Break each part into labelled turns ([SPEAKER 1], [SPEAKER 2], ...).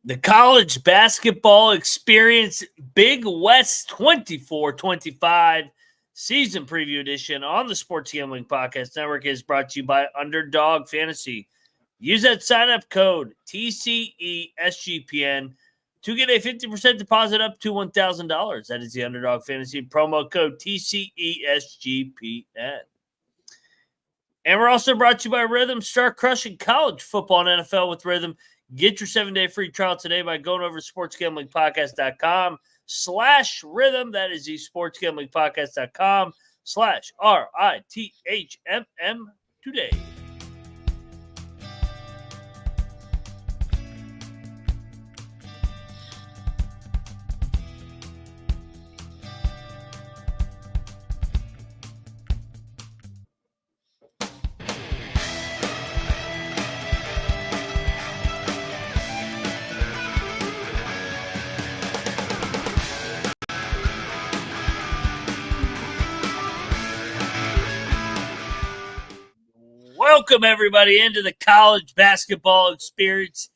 [SPEAKER 1] The college basketball experience Big West 24-25 season preview edition on the Sports Gambling Podcast Network is brought to you by Underdog Fantasy. Use that sign-up code TCESGPN to get a 50% deposit up to $1,000. That is the Underdog Fantasy promo code TCESGPN. And we're also brought to you by Rhythm. Start crushing college football and NFL with Rhythm. Get your 7-day free trial today by going over to sportsgamblingpodcast.com/rhythm. That is the sportsgamblingpodcast.com/RITHMM today. Welcome, everybody, into the college basketball experience.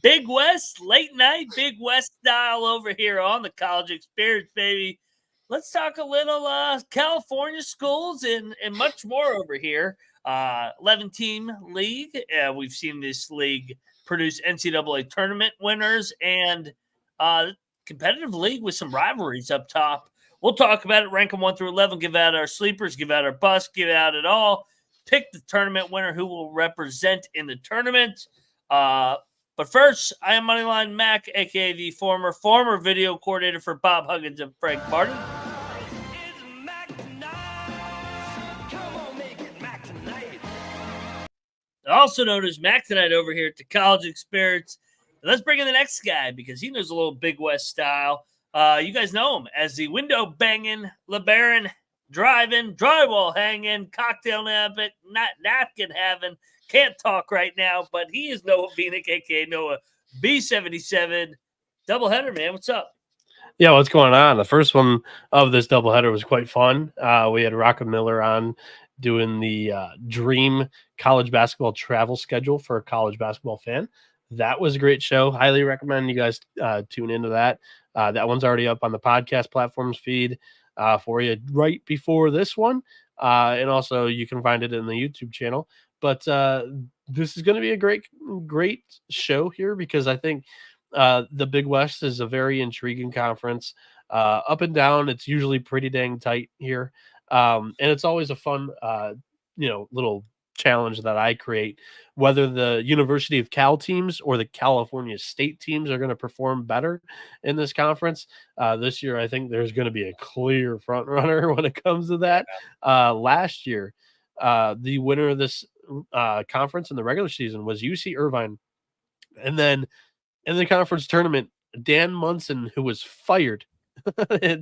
[SPEAKER 1] Big West, late night, Big West style over here on the college experience, baby. Let's talk a little California schools and much more over here. 11-team league. We've seen this league produce NCAA tournament winners and competitive league with some rivalries up top. We'll talk about it, rank them 1 through 11, give out our sleepers, give out our busts, give out it all. Pick the tournament winner who will represent in the tournament. But first, I am Moneyline Mac, a.k.a. the former video coordinator for Bob Huggins and Frank Martin. Also known as Mac Tonight over here at the College Experience. And let's bring in the next guy because he knows a little Big West style. You guys know him as the window banging LeBaron, driving, drywall hanging, cocktail napkin having, can't talk right now, but he is Noah Bieniek, a.k.a. Noah B77. Doubleheader, man. What's up?
[SPEAKER 2] Yeah, what's going on? The first one of this doubleheader was quite fun. We had Rocco Miller on doing the dream college basketball travel schedule for a college basketball fan. That was a great show. Highly recommend you guys tune into that. That one's already up on the podcast platforms feed for you right before this one. And also you can find it in the YouTube channel. But this is going to be a great show here because I think the Big West is a very intriguing conference. Up and down, it's usually pretty dang tight here. And it's always a fun, little challenge that I create, whether the University of Cal teams or the California State teams are going to perform better in this conference. This year, I think there's going to be a clear front runner when it comes to that. Last year, the winner of this conference in the regular season was UC Irvine. And then in the conference tournament, Dan Munson, who was fired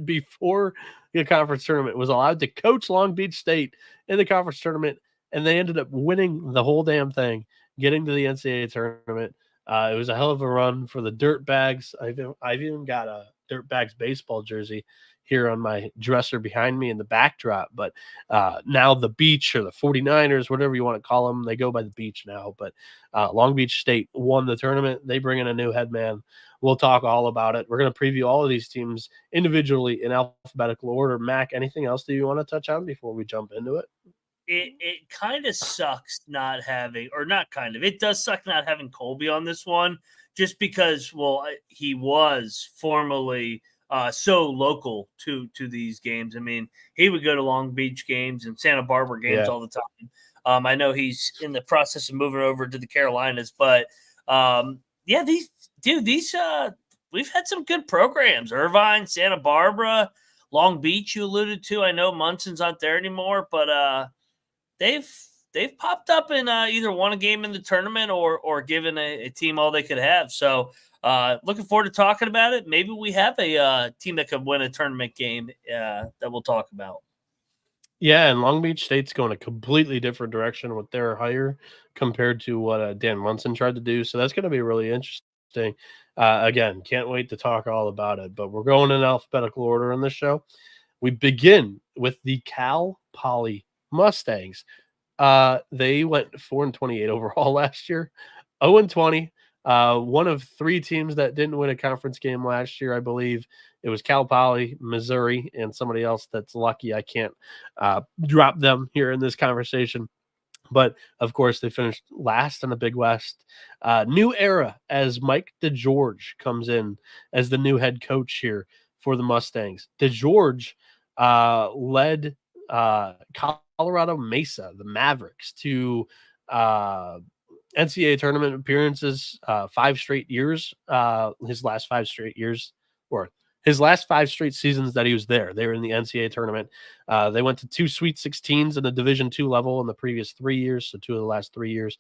[SPEAKER 2] before the conference tournament, was allowed to coach Long Beach State in the conference tournament. And they ended up winning the whole damn thing, getting to the NCAA tournament. It was a hell of a run for the Dirtbags. I've even got a Dirtbags baseball jersey here on my dresser behind me in the backdrop. But now the Beach or the 49ers, whatever you want to call them, they go by the Beach now. But Long Beach State won the tournament. They bring in a new head man. We'll talk all about it. We're going to preview all of these teams individually in alphabetical order. Mac, anything else that you want to touch on before we jump into it?
[SPEAKER 1] It kind of sucks not having, or not kind of, it does suck not having Colby on this one just because, well, he was formerly so local to these games. I mean, he would go to Long Beach games and Santa Barbara games all the time. I know he's in the process of moving over to the Carolinas, but we've had some good programs. Irvine, Santa Barbara, Long Beach, you alluded to. I know Munson's not there anymore, but they've popped up and either won a game in the tournament or given a team all they could have. So looking forward to talking about it. Maybe we have a team that could win a tournament game that we'll talk about.
[SPEAKER 2] Yeah, and Long Beach State's going a completely different direction with their hire compared to what Dan Munson tried to do. So that's going to be really interesting. Again, can't wait to talk all about it. But we're going in alphabetical order on this show. We begin with the Cal Poly Mustangs. They went 4-28 overall last year, 0-20. One of 3 teams that didn't win a conference game last year, I believe. It was Cal Poly, Missouri, and somebody else that's lucky I can't drop them here in this conversation. But, of course, they finished last in the Big West. New era as Mike DeGeorge comes in as the new head coach here for the Mustangs. DeGeorge led Colorado Mesa, the Mavericks, to NCAA tournament appearances 5 straight years. His last 5 straight years, or his last 5 straight seasons that he was there. They were in the NCAA tournament. They went to 2 Sweet 16s in the Division II level in the previous 3 years, so 2 of the last 3 years.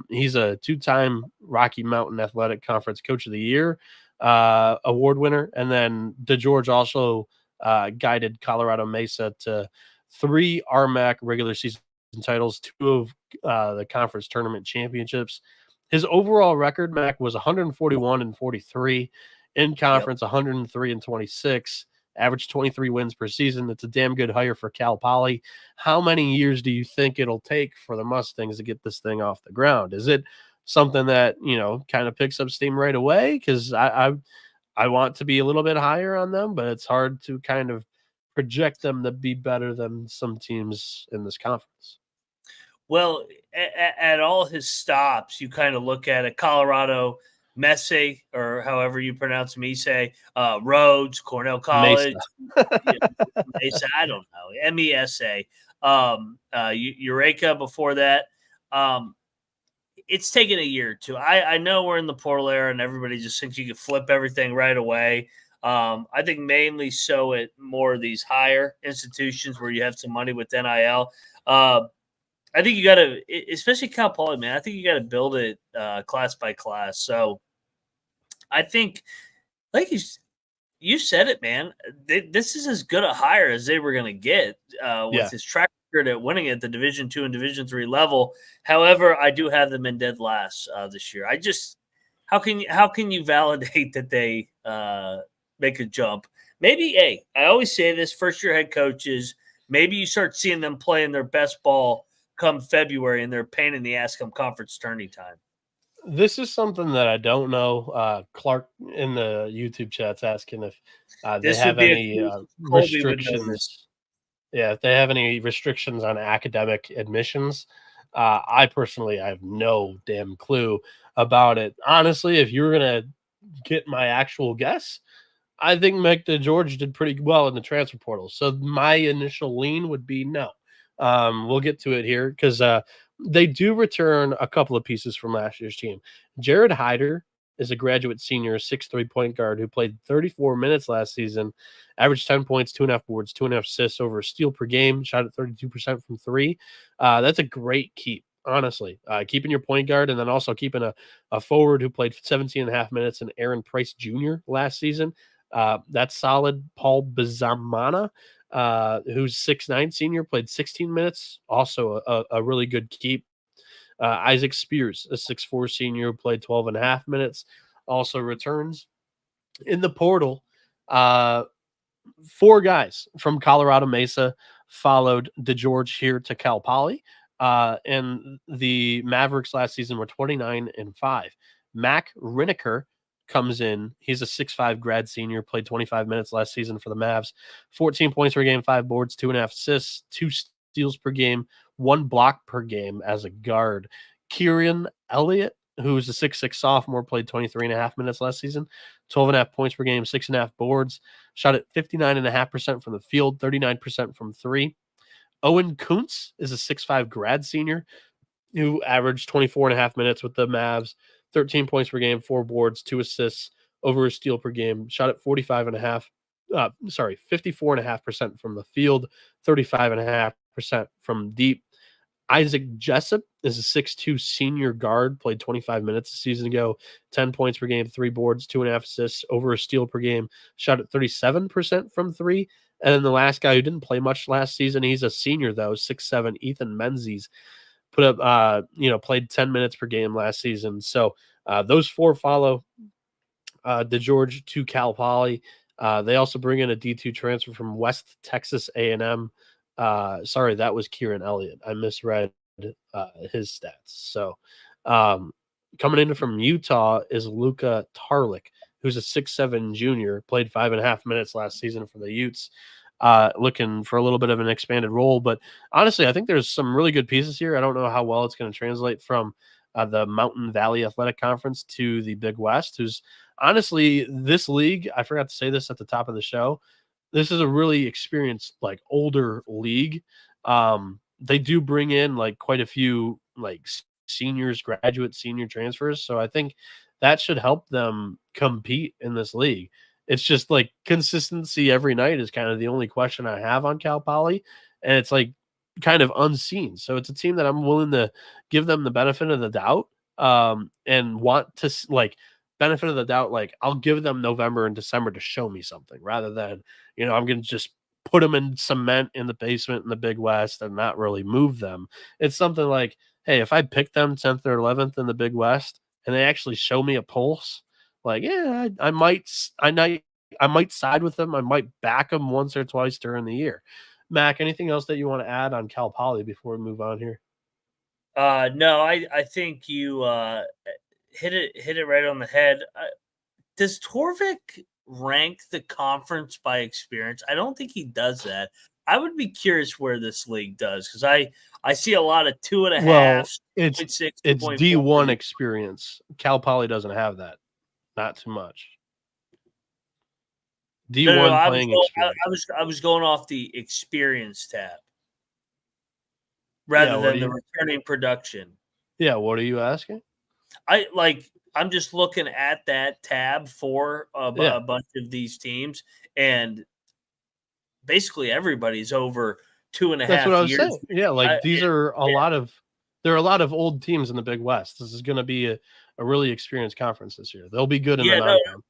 [SPEAKER 2] He's a 2-time Rocky Mountain Athletic Conference Coach of the Year award winner. And then DeGeorge also guided Colorado Mesa to 3 RMAC regular season titles, 2 of the conference tournament championships. His overall record, Mac, was 141-43. In conference, 103-26, average 23 wins per season. That's a damn good hire for Cal Poly. How many years do you think it'll take for the Mustangs to get this thing off the ground? Is it something that, kind of picks up steam right away? Because I want to be a little bit higher on them, but it's hard to kind of project them to be better than some teams in this conference.
[SPEAKER 1] Well, at all his stops, you kind of look at it, Colorado, Mesa, or however you pronounce Mesa, Rhodes, Cornell College, Mesa, I don't know, MESA, Eureka before that. It's taken a year or two. I know we're in the portal era and everybody just thinks you can flip everything right away. I think mainly so at more of these higher institutions where you have some money with NIL. I think you got to, especially Cal Poly, man, I think you got to build it class by class. So I think, like you said it, man, this is as good a hire as they were going to get with his track record at winning at the Division II and Division III level. However, I do have them in dead last this year. How can you validate that they make a jump? Maybe, I always say this, first-year head coaches, maybe you start seeing them playing their best ball come February and they're pain in the ass come conference tourney time.
[SPEAKER 2] This is something that I don't know. Clark in the YouTube chat's asking if they have any restrictions. Yeah, if they have any restrictions on academic admissions. I personally have no damn clue about it. Honestly, if you were going to get my actual guess, I think Mike DeGeorge did pretty well in the transfer portal. So my initial lean would be no. We'll get to it here because they do return a couple of pieces from last year's team. Jared Hyder is a graduate senior, 6'3" point guard who played 34 minutes last season, averaged 10 points, 2.5 boards, 2.5 assists, over a steal per game, shot at 32% from 3. That's a great keep, honestly. Keeping your point guard and then also keeping a forward who played 17.5 minutes and Aaron Price Jr. last season. That's solid. Paul Bizamana, who's 6'9" senior, played 16 minutes, also a really good keep. Isaac Spears, a 6'4" senior, played 12.5 minutes, also returns. In the portal, 4 guys from Colorado Mesa followed DeGeorge here to Cal Poly, and the Mavericks last season were 29-5. Mac Riniker comes in. He's a 6'5" grad senior, played 25 minutes last season for the Mavs, 14 points per game, 5 boards, 2.5 assists, 2 steals per game, 1 block per game as a guard. Kieran Elliott, who's a 6'6" sophomore, played 23.5 minutes last season, 12.5 points per game, 6.5 boards, shot at 59.5% from the field, 39% from 3. Owen Kuntz is a 6'5" grad senior who averaged 24.5 minutes with the Mavs, 13 points per game, 4 boards, 2 assists, over a steal per game, shot at 54.5% from the field, 35.5% from deep. Isaac Jessup is a 6'2" senior guard, played 25 minutes a season ago, 10 points per game, 3 boards, 2.5 assists, over a steal per game, shot at 37% from 3. And then the last guy who didn't play much last season, he's a senior though, 6'7", Ethan Menzies, put up, played 10 minutes per game last season. So those 4 follow DeGeorge to Cal Poly. They also bring in a D2 transfer from West Texas A&M. Sorry, that was Kieran Elliott. I misread his stats. So Coming in from Utah is Luka Tarlik, who's a 6'7" junior, played 5.5 minutes last season for the Utes, looking for a little bit of an expanded role. But honestly, I think there's some really good pieces here. I don't know how well it's going to translate from the Mountain Valley Athletic Conference to the Big West, who's honestly, this league, I forgot to say this at the top of the show, this is a really experienced, like, older league. They do bring in like quite a few like seniors, graduate senior transfers. So I think that should help them compete in this league. It's just like consistency every night is kind of the only question I have on Cal Poly. And it's like kind of unseen. So it's a team that I'm willing to give them the benefit of the doubt, and want to like benefit of the doubt. Like, I'll give them November and December to show me something rather than, I'm going to just put them in cement in the basement in the Big West and not really move them. It's something like, hey, if I pick them 10th or 11th in the Big West and they actually show me a pulse, like, yeah, I might side with them. I might back them once or twice during the year. Mac, anything else that you want to add on Cal Poly before we move on here?
[SPEAKER 1] No, I think you hit it right on the head. Does Torvik rank the conference by experience? I don't think he does that. I would be curious where this league does, because I see a lot of 2.5.
[SPEAKER 2] Well, it's
[SPEAKER 1] 0.6,
[SPEAKER 2] it's
[SPEAKER 1] 0.4.
[SPEAKER 2] D1 experience. Cal Poly doesn't have that. Not too much. D1
[SPEAKER 1] No,
[SPEAKER 2] playing experience.
[SPEAKER 1] I was going off the experience tab rather than the returning production.
[SPEAKER 2] Yeah, what are you asking?
[SPEAKER 1] I'm just looking at that tab for a bunch of these teams, and basically everybody's over 2.5 years.
[SPEAKER 2] That's what I was saying. Yeah, like these are a lot of old teams in the Big West. This is going to be a really experienced conference this year. They'll be good in the non-con.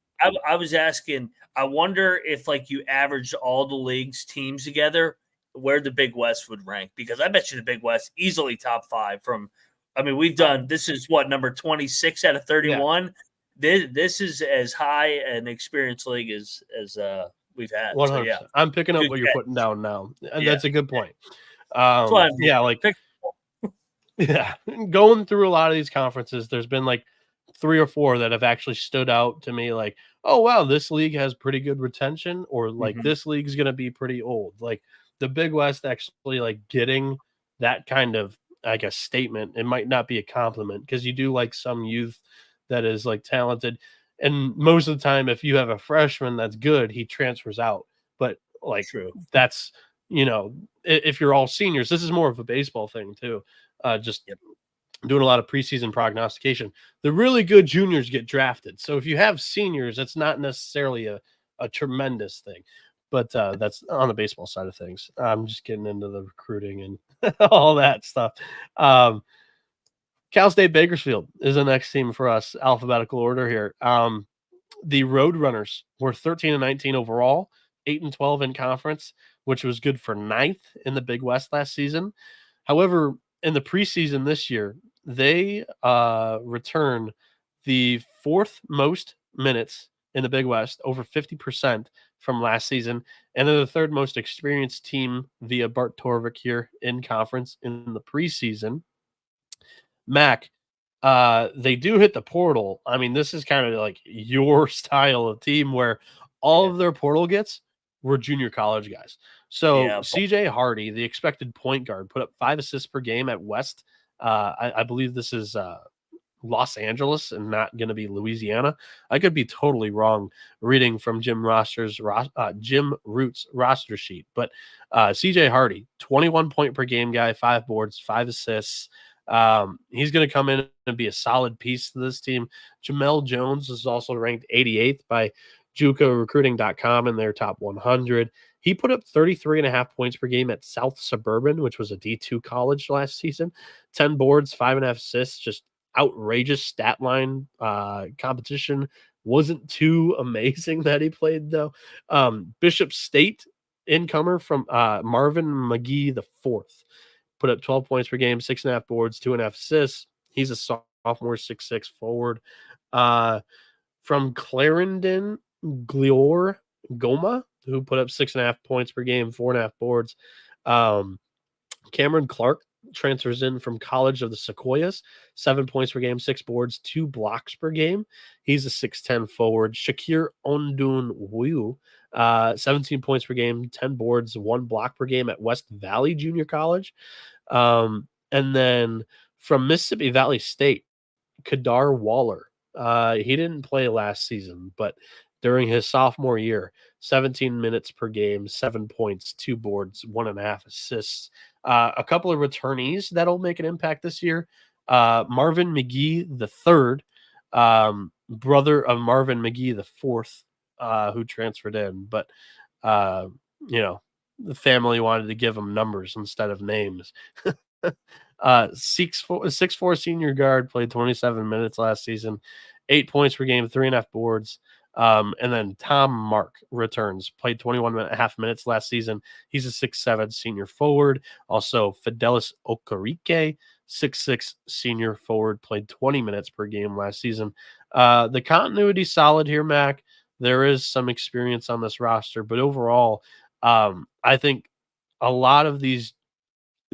[SPEAKER 1] I was asking, I wonder if like you averaged all the league's teams together, where the Big West would rank, because I bet you the Big West easily top 5 from. I mean, we've done, this is what, number 26 out of 31. Yeah. This is as high an experienced league as we've had.
[SPEAKER 2] 100%.
[SPEAKER 1] So, yeah.
[SPEAKER 2] I'm picking up what you're putting down now, and that's a good point. Like going through a lot of these conferences, there's been like 3 or 4 that have actually stood out to me, like, oh wow, this league has pretty good retention, or like this league's going to be pretty old. Like the Big West actually like getting that kind of, I guess, statement. It might not be a compliment, because you do like some youth that is like talented, and most of the time if you have a freshman that's good, he transfers out. But like, that's, if you're all seniors, this is more of a baseball thing too. Doing a lot of preseason prognostication. The really good juniors get drafted. So if you have seniors, it's not necessarily a tremendous thing. But that's on the baseball side of things. I'm just getting into the recruiting and all that stuff. Cal State Bakersfield is the next team for us, alphabetical order here. The Roadrunners were 13-19 overall, 8-12 in conference, which was good for 9th in the Big West last season. However, in the preseason this year, they return the 4th most minutes in the Big West, over 50% from last season, and they're the 3rd most experienced team via Bart Torvik here in conference in the preseason. Mac, they do hit the portal. I mean, this is kind of like your style of team, where all of their portal gets were junior college guys. So CJ Hardy, the expected point guard, put up 5 assists per game at West. I believe this is Los Angeles and not going to be Louisiana. I could be totally wrong reading from Jim Root's roster sheet, but CJ Hardy, 21 point per game guy, 5 boards, 5 assists. He's going to come in and be a solid piece to this team. Jamel Jones is also ranked 88th by JUCOrecruiting.com in their top 100. He put up 33.5 points per game at South Suburban, which was a D2 college last season. 10 boards, 5.5 assists, just outrageous stat line. Competition wasn't too amazing that he played, though. Bishop State incomer from Marvin McGee the 4th. Put up 12 points per game, 6.5 boards, 2.5 assists. He's a sophomore, 6'6" forward. From Clarendon, Glior Goma, who put up 6.5 points per game, 4.5 boards. Cameron Clark, transfers in from College of the Sequoias, 7 points per game, 6 boards, 2 blocks per game. He's a 6'10 forward. Shakir Ondun Wu, 17 points per game, 10 boards, 1 block per game at West Valley Junior College. And then from Mississippi Valley State, Kadar Waller. He didn't play last season, but during his sophomore year, 17 minutes per game, 7 points, 2 boards, 1.5 assists. A couple of returnees that'll make an impact this year. Marvin McGee the third, brother of Marvin McGee the fourth, who transferred in. But the family wanted to give him numbers instead of names. 6'4" senior guard, played 27 minutes last season, 8 points per game, 3.5 boards. And then Tom Mark returns, played 21.5 minutes last season. He's a 6'7" senior forward. Also, Fidelis Okarike, 6'6" senior forward, played 20 minutes per game last season. The continuity solid here, Mac. There is some experience on this roster, but overall, I think a lot of these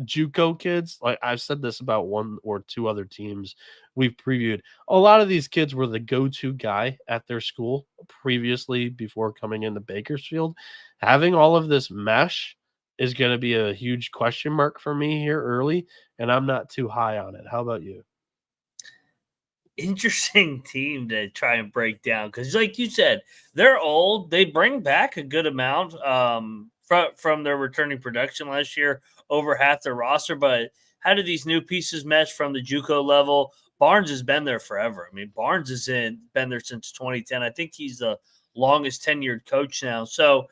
[SPEAKER 2] JUCO kids, like I've said this about 1 or 2 other teams we've previewed, a lot of these kids were the go-to guy at their school previously before coming into Bakersfield. Having all of this mesh is going to be a huge question mark for me here early, and I'm not too high on it. How about you?
[SPEAKER 1] Interesting team to try and break down because, like you said, they're old. They bring back a good amount from their returning production last year, over half their roster. But how do these new pieces mesh from the JUCO level? Barnes has been there forever. I mean, Barnes has been there since 2010. I think he's the longest tenured coach now. So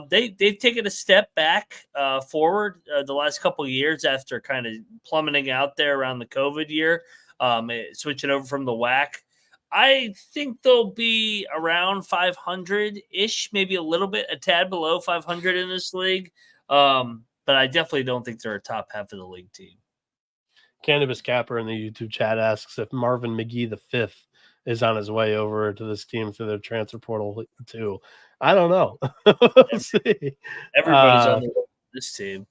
[SPEAKER 1] they've taken a step back forward the last couple of years after kind of plummeting out there around the COVID year, switching over from the WAC. I think they'll be around 500-ish, maybe a tad below 500 in this league. But I definitely don't think they're a top half of the league team.
[SPEAKER 2] Cannabis Capper in the YouTube chat asks if Marvin McGee the fifth is on his way over to this team through their transfer portal too. I don't know. We'll see.
[SPEAKER 1] Everybody's on this team.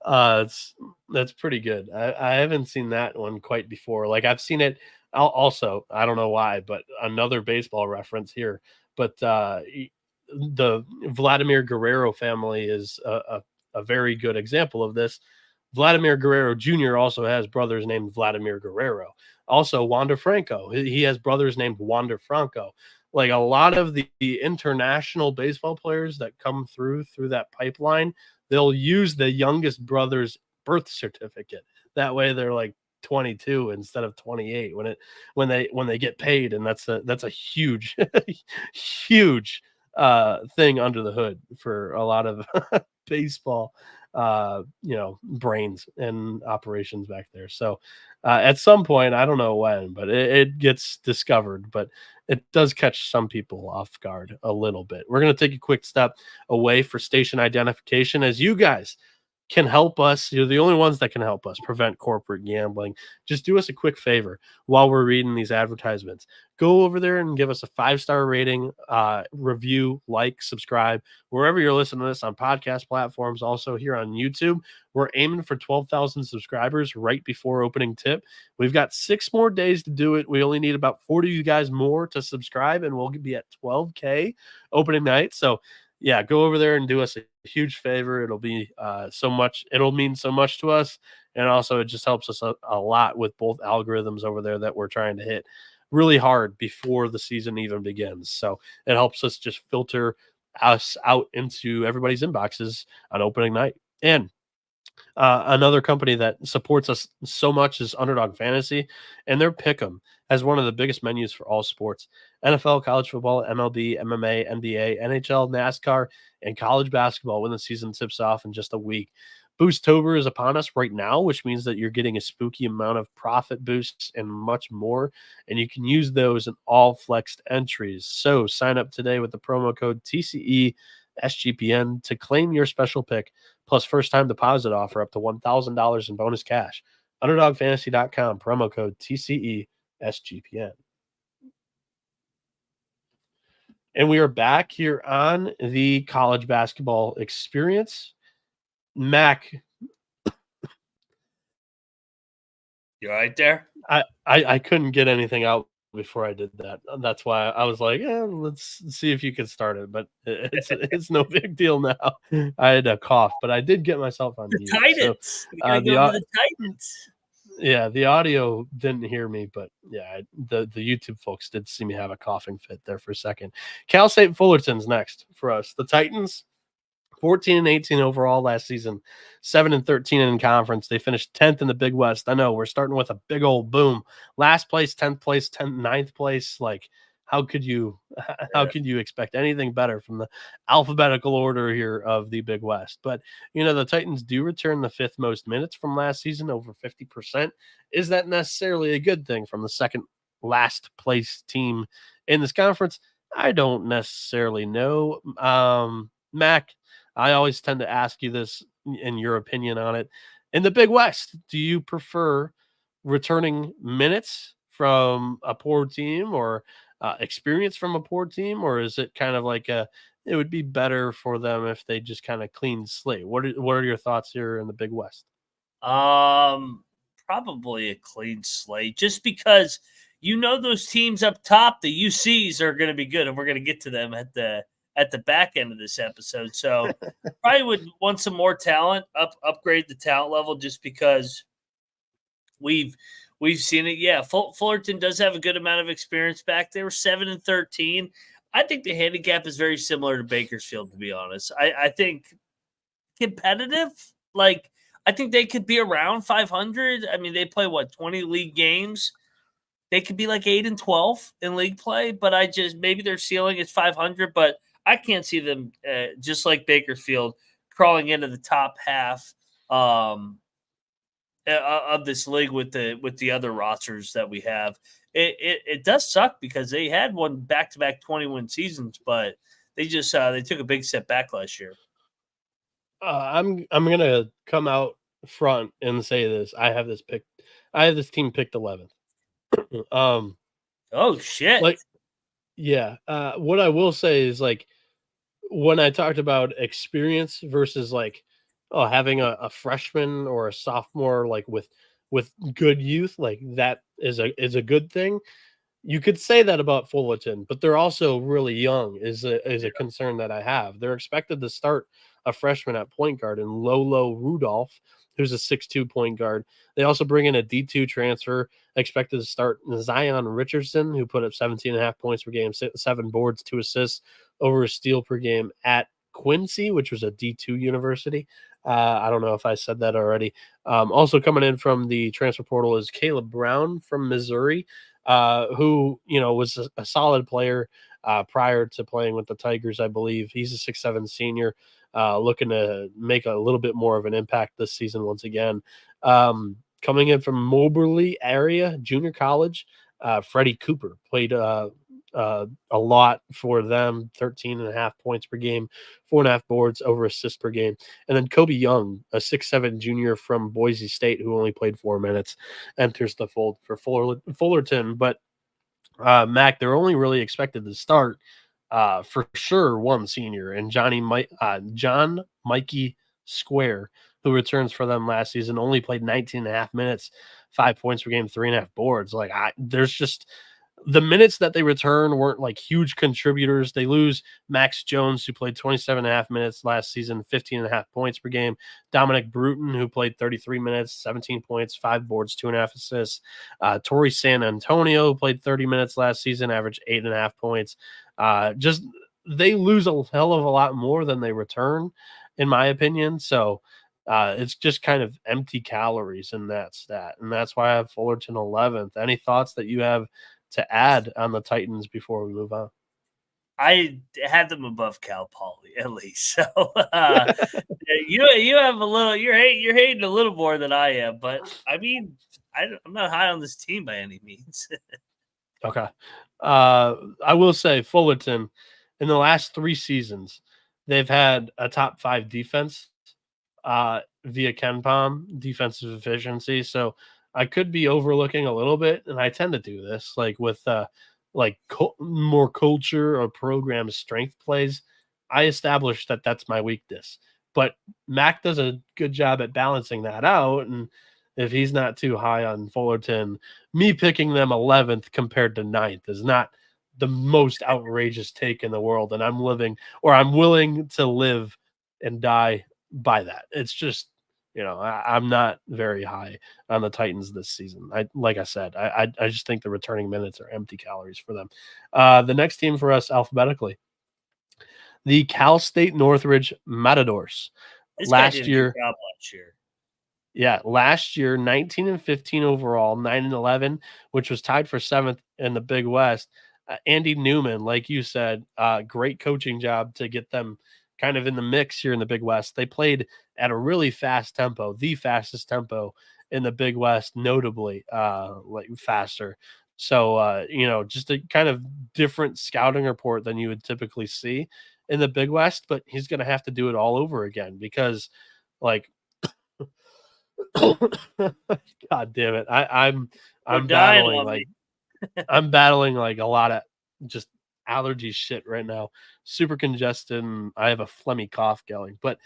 [SPEAKER 2] That's pretty good. I haven't seen that one quite before. Like I've seen it also. I don't know why, but another baseball reference here. But the Vladimir Guerrero family is a very good example of this. Vladimir Guerrero Jr. also has brothers named Vladimir Guerrero. Also, Wander Franco. He has brothers named Wander Franco. Like a lot of the international baseball players that come through that pipeline, they'll use the youngest brother's birth certificate. That way they're like 22 instead of 28 when they get paid. And that's a huge, huge thing under the hood for a lot of baseball brains and operations back there. So at some point, I don't know when, but it gets discovered, but it does catch some people off guard a little bit. We're going to take a quick step away for station identification as you guys can help us. You're the only ones that can help us prevent corporate gambling. Just do us a quick favor while we're reading these advertisements. Go over there and give us a 5-star rating, review, like, subscribe, wherever you're listening to this on podcast platforms. Also here on YouTube, we're aiming for 12,000 subscribers right before opening tip. We've got 6 more days to do it. We only need about 40 of you guys more to subscribe, and we'll be at 12K opening night. So yeah, go over there and do us a huge favor. It'll be so much. It'll mean so much to us. And also it just helps us a lot with both algorithms over there that we're trying to hit really hard before the season even begins. So it helps us just filter us out into everybody's inboxes on opening night. And another company that supports us so much is Underdog Fantasy, and their Pick'em has one of the biggest menus for all sports: NFL, college football, MLB, MMA, NBA, NHL, NASCAR, and college basketball when the season tips off in just a week. Boosttober is upon us right now, which means that you're getting a spooky amount of profit boosts and much more, and you can use those in all flexed entries. So sign up today with the promo code TCE SGPN to claim your special pick plus first-time deposit offer up to $1,000 in bonus cash. UnderdogFantasy.com, promo code TCE SGPN. And we are back here on the college basketball experience. Mac,
[SPEAKER 1] You all right there?
[SPEAKER 2] I couldn't get anything out before I did that. That's why I was like, let's see if you can start it. But it's no big deal now. I had a cough, but I did get myself on mute.
[SPEAKER 1] Titans.
[SPEAKER 2] So
[SPEAKER 1] We gotta go to the Titans.
[SPEAKER 2] yeah, the audio didn't hear me, but yeah, the YouTube folks did see me have a coughing fit there for a second. Cal State Fullerton's next for us. The Titans, 14-18 overall last season, 7-13 in conference. They finished 10th in the Big West. I know we're starting with a big old boom. Last place, 10th place, 9th place. Like, how could you expect anything better from the alphabetical order here of the Big West? But the Titans do return the 5th most minutes from last season, over 50%. Is that necessarily a good thing from the second last place team in this conference? I don't necessarily know. Mac, I always tend to ask you this in your opinion on it. In the Big West, do you prefer returning minutes from a poor team or experience from a poor team, or is it kind of like it would be better for them if they just kind of clean slate? What are your thoughts here in the Big West?
[SPEAKER 1] Probably a clean slate, just because those teams up top, the UCs are going to be good, and we're going to get to them at the back end of this episode. So probably would want some more talent, upgrade the talent level, just because we've seen it. Yeah, Fullerton does have a good amount of experience back there. 7-13. I think the handicap is very similar to Bakersfield, to be honest. I think competitive, like I think they could be around 500. I mean, they play 20 league games. They could be like 8-12 in league play, but maybe their ceiling is 500, but I can't see them just like Bakersfield crawling into the top half of this league with the other rosters that we have. It does suck because they had one back-to-back 20-win seasons, but they just they took a big step back last year.
[SPEAKER 2] I'm gonna come out front and say this. I have this team picked 11th.
[SPEAKER 1] Oh shit!
[SPEAKER 2] What I will say is when I talked about experience versus having a freshman or a sophomore with good youth, that is a good thing. You could say that about Fullerton, but they're also really young is a concern that I have. They're expected to start a freshman at point guard in Lolo Rudolph, who's a 6'2" point guard. They also bring in a D2 transfer, expected to start Zion Richardson, who put up 17.5 points per game, 7 boards, 2 assists, over a steal per game at Quincy, which was a D2 university. I don't know if I said that already. Also coming in from the transfer portal is Caleb Brown from Missouri, who was a solid player prior to playing with the Tigers, I believe. He's a 6'7" senior, looking to make a little bit more of an impact this season once again. Coming in from Moberly area, junior college, Freddie Cooper played a lot for them, 13.5 points per game, 4.5 boards, over assists per game. And then Kobe Young, a 6'7" junior from Boise State, who only played 4 minutes, enters the fold for Fullerton. But Mac, they're only really expected to start for sure one senior, and John Mikey Square, who returns for them last season, only played 19.5 minutes, 5 points per game, 3.5 boards. There's just the minutes that they return weren't huge contributors. They lose Max Jones, who played 27.5 minutes last season, 15.5 points per game. Dominic Bruton, who played 33 minutes, 17 points, 5 boards, 2.5 assists. Torrey San Antonio, who played 30 minutes last season, averaged 8.5 points. They lose a hell of a lot more than they return, in my opinion. So it's just kind of empty calories in that stat. And that's why I have Fullerton 11th. Any thoughts that you have to add on the Titans before we move on?
[SPEAKER 1] I had them above Cal Poly at least. So you have a little. You're hating a little more than I am, but I mean, I'm not high on this team by any means.
[SPEAKER 2] Okay, I will say Fullerton in the last 3 seasons they've had a top 5 defense via KenPom defensive efficiency. So I could be overlooking a little bit, and I tend to do this with more culture or program strength plays. I established that that's my weakness, but Mac does a good job at balancing that out. And if he's not too high on Fullerton, me picking them 11th compared to 9th is not the most outrageous take in the world. And I'm willing to live and die by that. It's just, I'm not very high on the Titans this season. Like I said, I just think the returning minutes are empty calories for them. The next team for us alphabetically, the Cal State Northridge Matadors.
[SPEAKER 1] This guy did a good job last year.
[SPEAKER 2] Yeah, last year, 19-15 overall, 9-11, which was tied for 7th in the Big West. Andy Newman, like you said, great coaching job to get them kind of in the mix here in the Big West. They played at a really fast tempo, the fastest tempo in the Big West, notably like faster. So, just a kind of different scouting report than you would typically see in the Big West, but he's going to have to do it all over again because, like, God damn it. I'm battling like I'm battling like a lot of just allergy shit right now. Super congested and I have a phlegmy cough going. But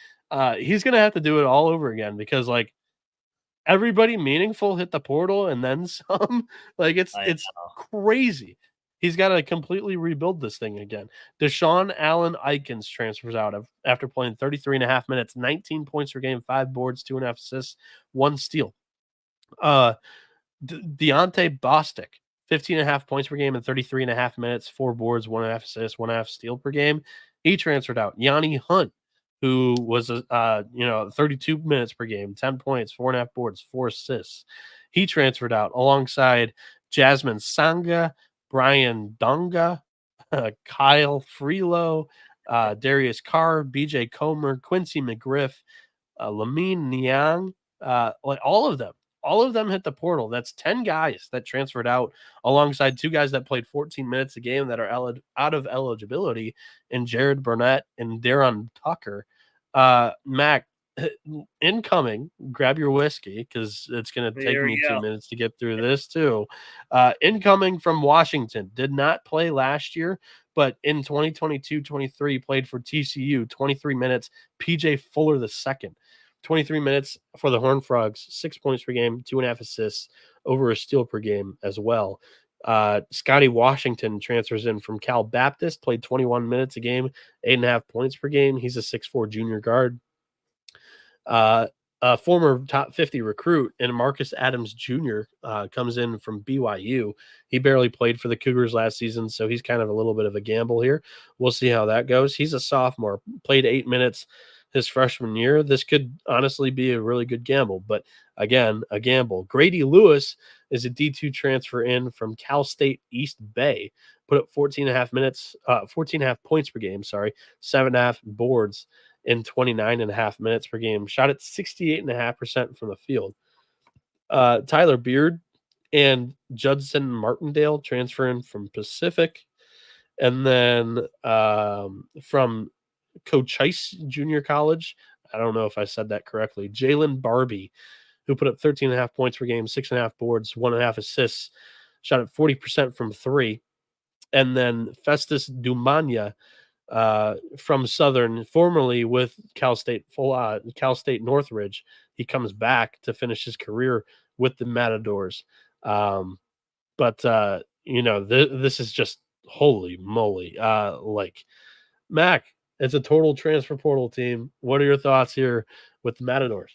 [SPEAKER 2] he's gonna have to do it all over again because like everybody meaningful hit the portal and then some. Like it's crazy. He's got to completely rebuild this thing again. Deshaun Allen Eikens transfers out after playing 33.5 minutes, 19 points per game, 5 boards, 2.5 assists, 1 steal. Deontay Bostic, 15.5 points per game in 33.5 minutes, 4 boards, 1.5 assists, 1.5 steal per game. He transferred out. Yanni Hunt, who was 32 minutes per game, 10 points, 4.5 boards, 4 assists. He transferred out alongside Jasmine Sanga, Brian Donga, Kyle Freelo, Darius Carr, BJ Comer, Quincy McGriff, Lamine Niang, like all of them hit the portal. That's 10 guys that transferred out alongside 2 guys that played 14 minutes a game that are out of eligibility, and Jared Burnett and Darren Tucker. Mac, incoming, grab your whiskey because it's going to take me 2 minutes to get through this too. Incoming from Washington, did not play last year, but in 2022-23 played for TCU, 23 minutes. PJ Fuller II, 23 minutes for the Horned Frogs, 6 points per game, 2.5 assists, over a steal per game as well. Scotty Washington transfers in from Cal Baptist, played 21 minutes a game, 8.5 points per game. He's a 6'4" junior guard. A former top 50 recruit, and Marcus Adams Jr. Comes in from BYU. He barely played for the Cougars last season, so he's kind of a little bit of a gamble here. We'll see how that goes. He's a sophomore, played 8 minutes his freshman year. This could honestly be a really good gamble, but again, a gamble. Grady Lewis is a D2 transfer in from Cal State East Bay, put up 14.5 points per game, 7.5 boards in 29.5 minutes per game, shot at 68.5% from the field. Tyler Beard and Judson Martindale transferring from Pacific. And then from Cochise Junior College, I don't know if I said that correctly, Jalen Barbie, who put up 13.5 points per game, 6.5 boards, 1.5 assists, shot at 40% from 3. And then Festus Dumania, from Southern, formerly with Cal State Northridge. He comes back to finish his career with the Matadors. This is just holy moly. Like, Mac, it's a total transfer portal team. What are your thoughts here with the Matadors?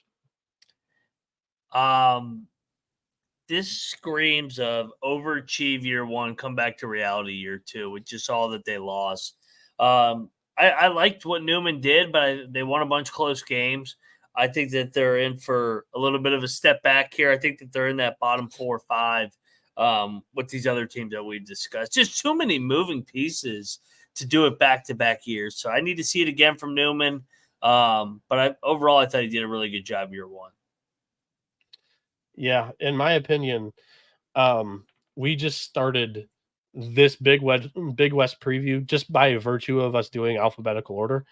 [SPEAKER 1] This screams of overachieve year 1, come back to reality year 2, with just all that they lost. I liked what Newman did, but they won a bunch of close games. I think that they're in for a little bit of a step back here. I think that they're in that bottom 4 or 5 with these other teams that we've discussed. Just too many moving pieces to do it back-to-back years. So I need to see it again from Newman. But overall, I thought he did a really good job year 1.
[SPEAKER 2] Yeah, in my opinion, we just started this Big West preview just by virtue of us doing alphabetical order.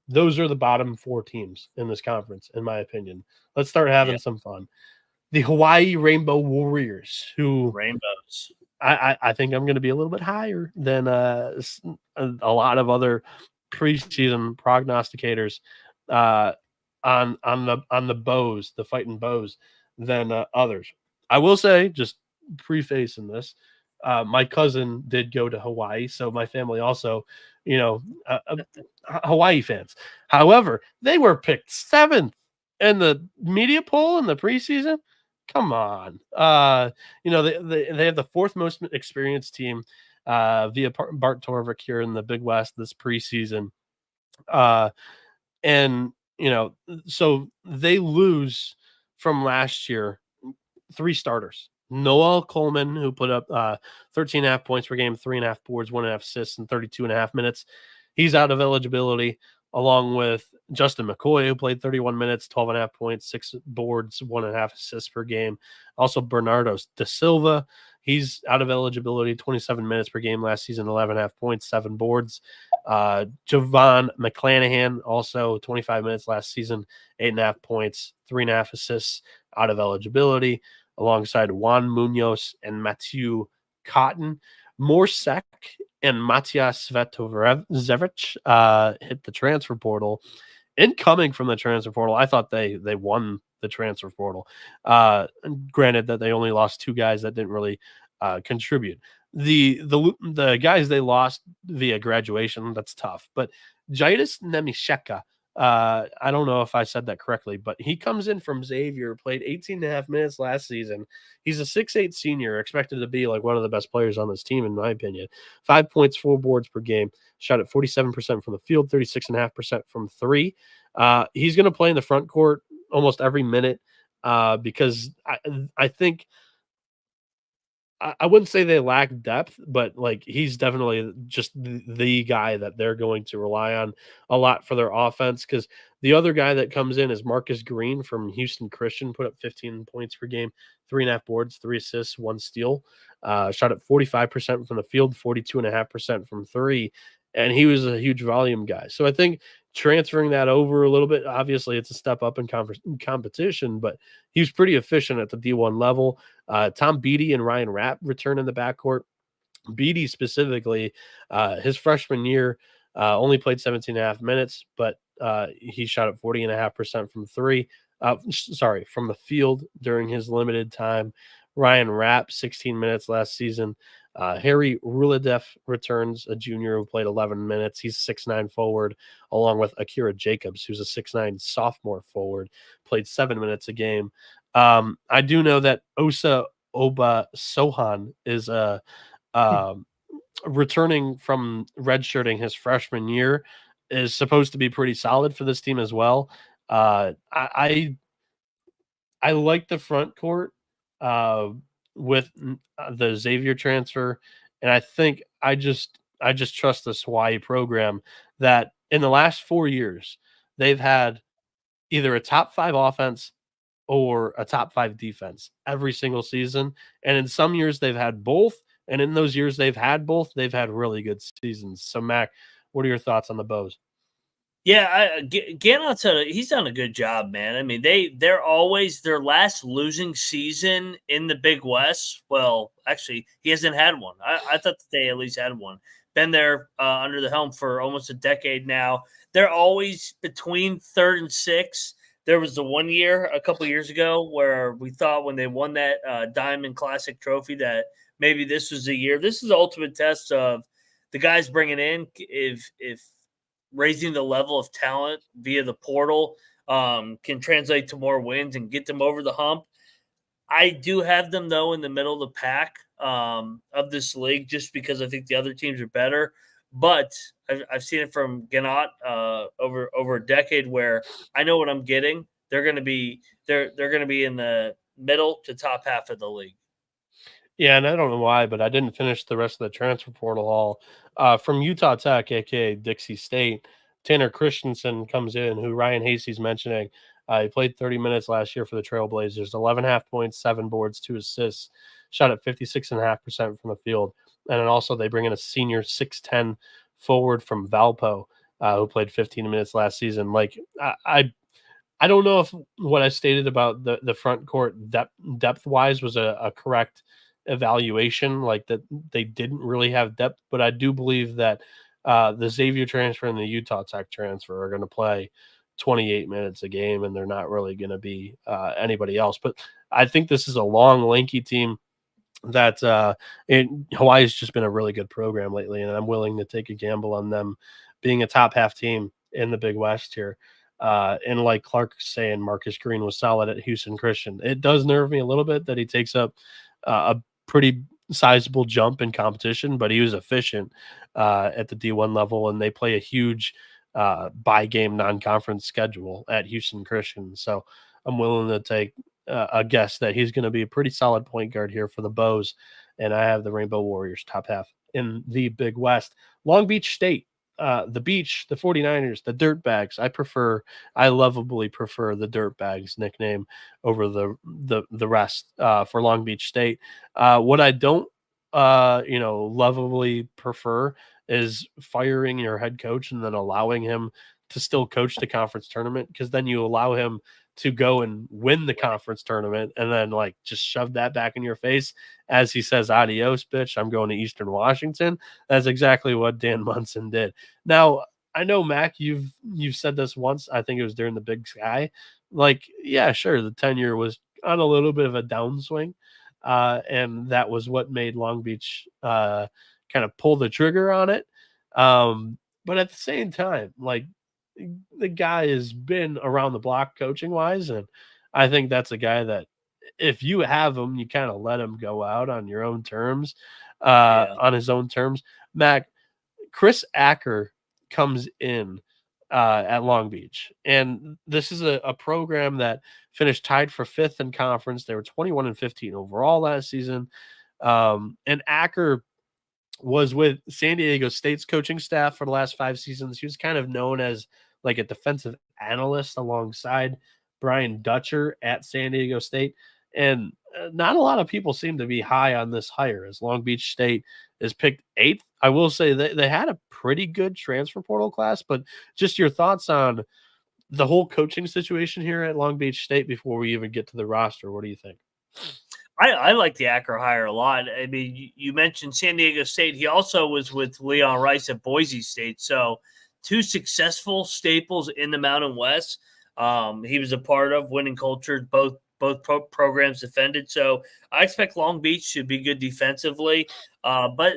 [SPEAKER 2] Those are the bottom 4 teams in this conference, in my opinion. Let's start having some fun. The Hawaii Rainbow Warriors, who
[SPEAKER 1] Rainbows.
[SPEAKER 2] I think I'm going to be a little bit higher than a lot of other preseason prognosticators on the Bows, the Fighting Bows. than others. I will say, just prefacing this, my cousin did go to Hawaii, so my family also, Hawaii fans. However, they were picked 7th in the media poll in the preseason. Come on. They have the 4th most experienced team via Bart Torvik here in the Big West this preseason. And, so they lose from last year 3 starters. Noah Coleman, who put up 13.5 points per game, 3.5 boards, 1.5 assists in 32.5 minutes. He's out of eligibility, along with Justin McCoy, who played 31 minutes, 12.5 points, 6 boards, 1.5 assists per game. Also, Bernardo da Silva, he's out of eligibility, 27 minutes per game last season, 11.5 points, 7 boards. Javon McClanahan, also 25 minutes last season, 8.5 points, 3.5 assists, out of eligibility, alongside Juan Munoz and Matthew Cotton. Morsek and Matias Svetojevic hit the transfer portal. Incoming from the transfer portal, I thought they won the transfer portal. Granted that they only lost 2 guys that didn't really contribute. The guys they lost via graduation, that's tough. But Jaitis Nemisheka, I don't know if I said that correctly, but he comes in from Xavier, played 18.5 minutes last season. He's a 6'8" senior, expected to be like one of the best players on this team, in my opinion. 5 points, 4 boards per game, shot at 47% from the field, 36.5% from 3. He's going to play in the front court almost every minute because I think I wouldn't say they lack depth, but like he's definitely just the guy that they're going to rely on a lot for their offense. Because the other guy that comes in is Marcus Green from Houston Christian, put up 15 points per game, 3.5 boards, 3 assists, 1 steal. Shot at 45% from the field, 42.5% from 3, and he was a huge volume guy. So I think transferring that over a little bit, obviously it's a step up in competition, but he was pretty efficient at the D1 level. Tom Beatty and Ryan Rapp return in the backcourt. Beatty specifically, his freshman year, only played 17.5 minutes, but he shot at 40.5% from 3. From the field during his limited time. Ryan Rapp, 16 minutes last season. Harry Ruledeff returns, a junior who played 11 minutes. He's 6'9" forward, along with Akira Jacobs, who's a 6'9" sophomore forward, played 7 minutes a game. I do know that Osa Oba Sohan is returning from redshirting his freshman year, is supposed to be pretty solid for this team as well. I like the front court with the Xavier transfer, and I think I just trust this Hawaii program that in the last 4 years they've had either a top 5 offense or a top 5 defense every single season, and in some years they've had both, and in those years they've had both, they've had really good seasons. So Mac, what are your thoughts on the Bows?
[SPEAKER 1] Yeah, Ganon's he's done a good job, man. I mean, they're always their last losing season in the Big West. Well, actually, he hasn't had one. I thought that they at least had one. Been there under the helm for almost a decade now. They're always between 3rd and 6th. There was the one year a couple years ago where we thought when they won that Diamond Classic trophy that maybe this was the year. This is the ultimate test of the guys bringing in if raising the level of talent via the portal can translate to more wins and get them over the hump. I do have them, though, in the middle of the pack of this league just because I think the other teams are better. But I've seen it from Ganot over a decade where I know what I'm getting. They're going to be in the middle to top half of the league.
[SPEAKER 2] Yeah, and I don't know why, but I didn't finish the rest of the transfer portal all. From Utah Tech, aka Dixie State, Tanner Christensen comes in, who Ryan Hasey's mentioning. He played 30 minutes last year for the Trailblazers, 11.5 points, 7 boards, 2 assists, shot at 56.5% from the field. And then also they bring in a senior 6'10" forward from Valpo, who played 15 minutes last season. Like I don't know if what I stated about the front court depth wise was a correct evaluation, like that they didn't really have depth, but I do believe that the Xavier transfer and the Utah Tech transfer are going to play 28 minutes a game, and they're not really going to be anybody else. But I think this is a long, lanky team that Hawaii's just been a really good program lately, and I'm willing to take a gamble on them being a top half team in the Big West here. And like Clark's saying, Marcus Green was solid at Houston Christian. It does nerve me a little bit that he takes up a pretty sizable jump in competition, but he was efficient at the D1 level, and they play a huge by-game non-conference schedule at Houston Christian. So I'm willing to take a guess that he's going to be a pretty solid point guard here for the Bows, and I have the Rainbow Warriors top half in the Big West. Long Beach State, the Beach, the 49ers, the Dirtbags. I lovably prefer the Dirtbags nickname over the rest for Long Beach State. What I don't, lovably prefer is firing your head coach and then allowing him to still coach the conference tournament, because then you allow him to go and win the conference tournament and then like just shove that back in your face as he says, adios, bitch, I'm going to Eastern Washington. That's exactly what Dan Munson did. Now, I know, Mac, you've said this once. I think it was during the Big Sky. Like, yeah, sure, the tenure was on a little bit of a downswing, and that was what made Long Beach kind of pull the trigger on it. But at the same time, like, the guy has been around the block coaching wise, and I think that's a guy that if you have him, you kind of let him go out on your own terms, on his own terms. Mac, Chris Acker comes in at Long Beach, and this is a program that finished tied for 5th in conference. They were 21-15 overall last season, and Acker was with San Diego State's coaching staff for the last 5 seasons. He was kind of known as like a defensive analyst alongside Brian Dutcher at San Diego State. And not a lot of people seem to be high on this hire, as Long Beach State is picked 8th. I will say they had a pretty good transfer portal class, but just your thoughts on the whole coaching situation here at Long Beach State before we even get to the roster. What do you think?
[SPEAKER 1] I like the Acker hire a lot. I mean, you mentioned San Diego State. He also was with Leon Rice at Boise State. So 2 successful staples in the Mountain West. He was a part of winning culture, both programs defended. So I expect Long Beach to be good defensively. But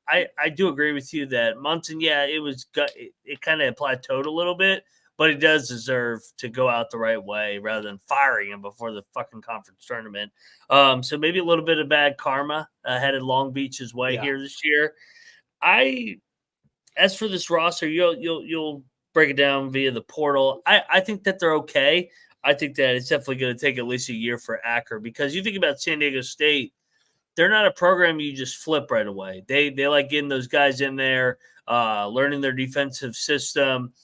[SPEAKER 1] I do agree with you that Munson, it kind of plateaued a little bit, but he does deserve to go out the right way rather than firing him before the fucking conference tournament. So maybe a little bit of bad karma headed Long Beach's way here this year. As for this roster, you'll break it down via the portal. I think that they're okay. I think that it's definitely going to take at least a year for Acker, because you think about San Diego State, they're not a program you just flip right away. They like getting those guys in there, learning their defensive system.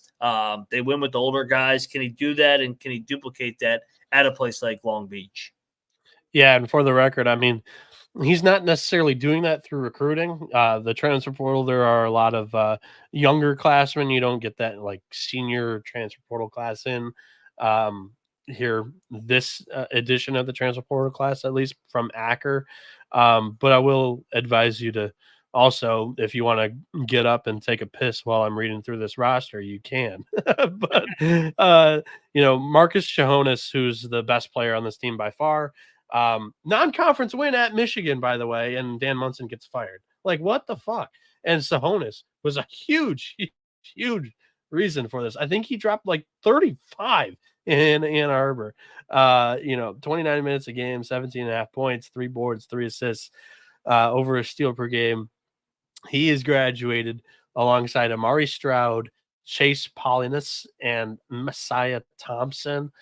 [SPEAKER 1] They win with the older guys. Can he do that, and can he duplicate that at a place like Long Beach?
[SPEAKER 2] Yeah, and for the record, I mean, he's not necessarily doing that through recruiting. The transfer portal, there are a lot of younger classmen. You don't get that like senior transfer portal class in here this edition of the transfer portal class, at least from Acker. But I will advise you to also, if you want to get up and take a piss while I'm reading through this roster, you can. But Marcus Shahonis, who's the best player on this team by far. Non-conference win at Michigan, by the way, and Dan Munson gets fired. Like, what the fuck? And Sahonis was a huge reason for this. I think he dropped like 35 in Ann Arbor. 29 minutes a game, 17.5 points, 3 boards, 3 assists, over a steal per game. He is graduated alongside Amari Stroud, Chase Paulinus, and Messiah Thompson.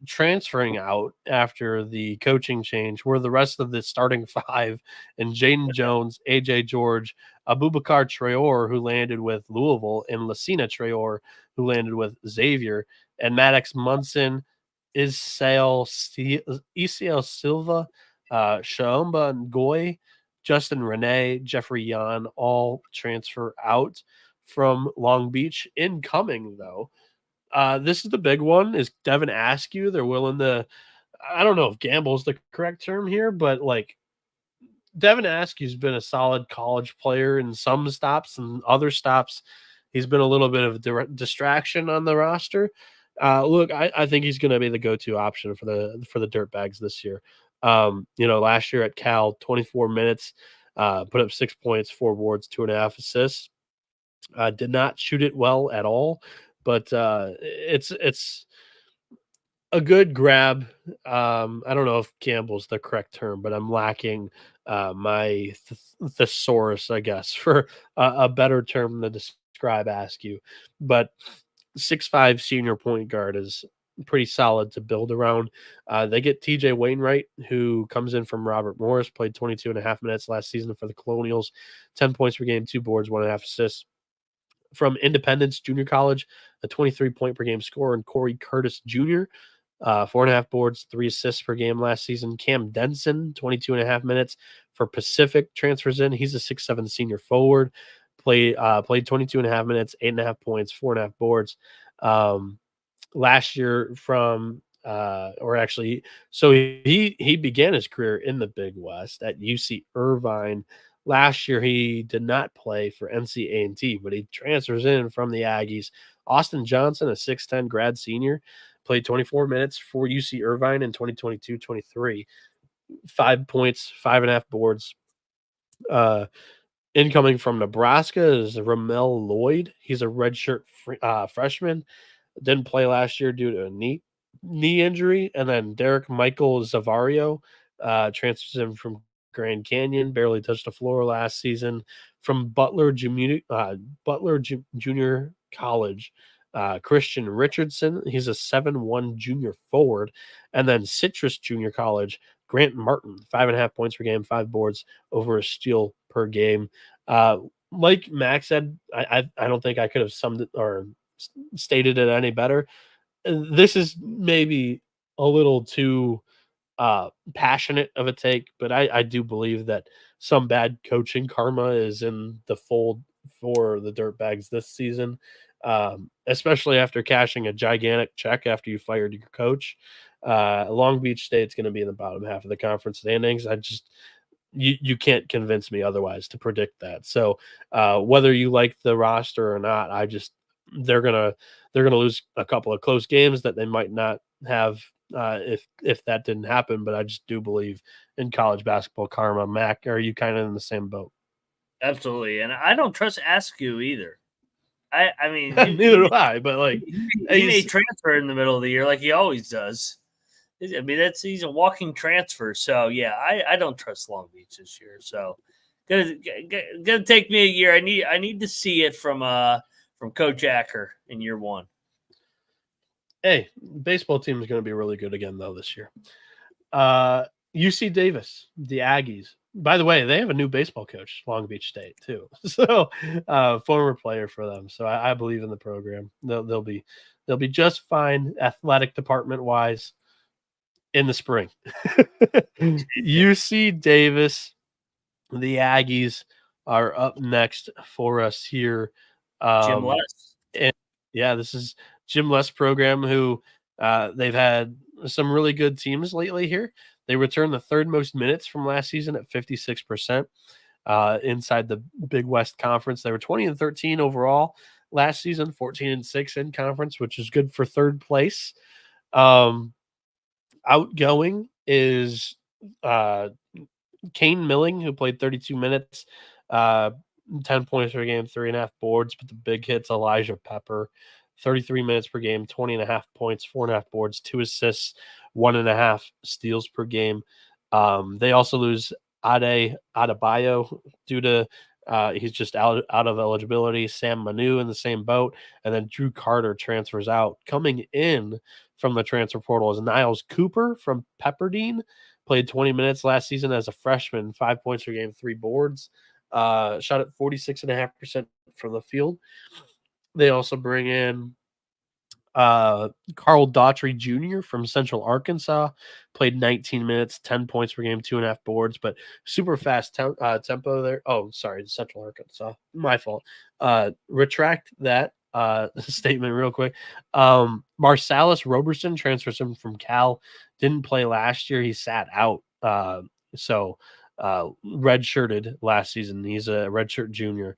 [SPEAKER 2] Transferring out after the coaching change were the rest of the starting 5, and Jaden Jones, AJ George, Abubakar Traore, who landed with Louisville, and Lucina Traore, who landed with Xavier, and Maddox Munson, Isiel Silva, Shaomba Ngoy, Justin Renee, Jeffrey Yan, all transfer out from Long Beach. Incoming, though, this is the big one, is Devin Askew. They're willing to, I don't know if gamble is the correct term here, but like Devin Askew's been a solid college player in some stops, and other stops he's been a little bit of a distraction on the roster. Look, I think he's going to be the go-to option for the Dirtbags this year. Last year at Cal, 24 minutes, put up 6 points, 4 boards, 2.5 assists. Did not shoot it well at all, but it's a good grab. I don't know if Campbell's the correct term, but I'm lacking my thesaurus, I guess, for a better term to describe Askew. But 6'5" senior point guard is pretty solid to build around. They get TJ Wainwright, who comes in from Robert Morris, played 22.5 minutes last season for the Colonials, 10 points per game, 2 boards, 1.5 assists. From Independence Junior College, a 23-point per game scorer, and Corey Curtis Jr., 4.5 boards, 3 assists per game last season. Cam Denson, 22.5 minutes for Pacific, transfers in. He's a 6'7" senior forward. Played 22.5 minutes, 8.5 points, 4.5 boards. Last year he began his career in the Big West at UC Irvine. Last year, he did not play for NC but he transfers in from the Aggies. Austin Johnson, a 6'10" grad senior, played 24 minutes for UC Irvine in 2022-23. 5 points, 5.5 boards. Incoming from Nebraska is Ramel Lloyd. He's a redshirt freshman. Didn't play last year due to a knee injury. And then Derek Michael Zavario transfers in from Grand Canyon, barely touched the floor last season. From Butler Junior College, Christian Richardson, he's a 7'1" junior forward. And then Citrus Junior College, Grant Martin, 5.5 points per game, 5 boards, over a steal per game. Like Max said, I don't think I could have summed it or stated it any better. This is maybe a little too passionate of a take, but I do believe that some bad coaching karma is in the fold for the Dirtbags this season, especially after cashing a gigantic check after you fired your coach. Long Beach State's going to be in the bottom half of the conference standings. You can't convince me otherwise to predict that. So whether you like the roster or not, they're gonna lose a couple of close games that they might not have if that didn't happen. But I just do believe in college basketball karma. Mac, are you kind of in the same boat?
[SPEAKER 1] Absolutely, and I don't trust Askew either. I mean,
[SPEAKER 2] neither do I. But like,
[SPEAKER 1] he may transfer in the middle of the year like he always does. I mean, he's a walking transfer. So yeah, I don't trust Long Beach this year. So gonna take me a year. I need to see it from Coach Acker in year one.
[SPEAKER 2] Hey, baseball team is going to be really good again though this year. UC Davis, the Aggies. By the way, they have a new baseball coach, Long Beach State too. So former player for them. So I believe in the program. They'll be just fine athletic department wise in the spring. UC Davis, the Aggies are up next for us here.
[SPEAKER 1] Jim Les.
[SPEAKER 2] And yeah, this is Jim Les program who they've had some really good teams lately here. They returned the third most minutes from last season at 56% inside the Big West Conference. They were 20-13 overall last season, 14-6 in conference, which is good for third place. Outgoing is Kane Milling, who played 32 minutes, 10 points per game, 3.5 boards, but the big hits, Elijah Pepper, 33 minutes per game, 20.5 points, 4.5 boards, 2 assists, 1.5 steals per game. They also lose Ade Adebayo due to he's just out of eligibility. Sam Manu in the same boat, and then Drew Carter transfers out. Coming in from the transfer portal is Niles Cooper from Pepperdine. Played 20 minutes last season as a freshman, 5 points per game, 3 boards. Shot at 46.5% from the field. They also bring in Carl Daughtry Jr. from Central Arkansas. Played 19 minutes, 10 points per game, 2.5 boards, but super fast tempo there. Oh, sorry, Central Arkansas. My fault. Retract that statement real quick. Marsalis Roberson transfers him from Cal. Didn't play last year. He sat out. So redshirted last season. He's a redshirt junior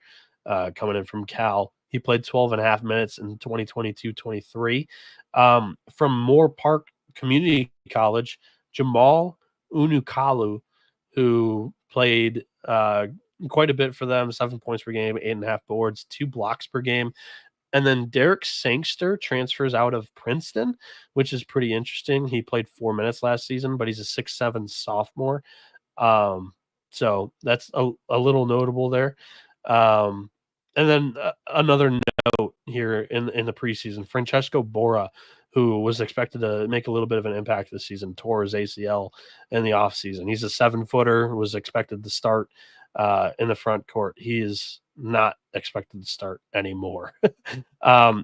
[SPEAKER 2] coming in from Cal. He played 12.5 minutes in 2022-23. From Moore Park Community College, Jamal Unukalu, who played quite a bit for them, 7 points per game, 8.5 boards, 2 blocks per game. And then Derek Sangster transfers out of Princeton, which is pretty interesting. He played 4 minutes last season, but he's a 6'7" sophomore. So that's a little notable there. And then another note here in the preseason, Francesco Bora, who was expected to make a little bit of an impact this season, tore his ACL in the offseason. He's a 7-footer, was expected to start in the front court. He is not expected to start anymore.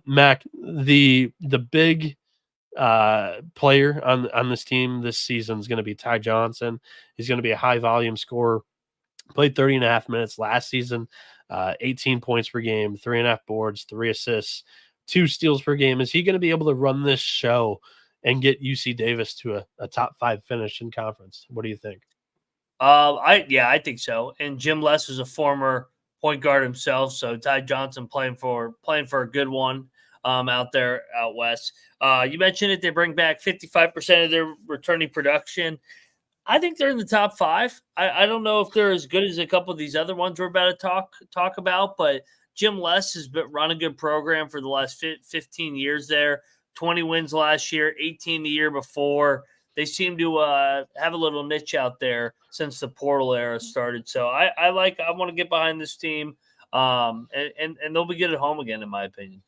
[SPEAKER 2] Mac, the big player on this team this season is going to be Ty Johnson. He's going to be a high volume scorer. Played 30.5 minutes last season, 18 points per game, 3.5 boards, 3 assists, 2 steals per game. Is he going to be able to run this show and get UC Davis to a top 5 finish in conference? What do you think?
[SPEAKER 1] I think so. And Jim Les is a former point guard himself, so Ty Johnson playing for a good one out there out west. You mentioned it; they bring back 55% of their returning production. I think they're in the top 5. I don't know if they're as good as a couple of these other ones we're about to talk about, but Jim Les has run a good program for the last 15 years there. 20 wins last year, 18 the year before. They seem to have a little niche out there since the portal era started. So I want to get behind this team, and they'll be good at home again, in my opinion.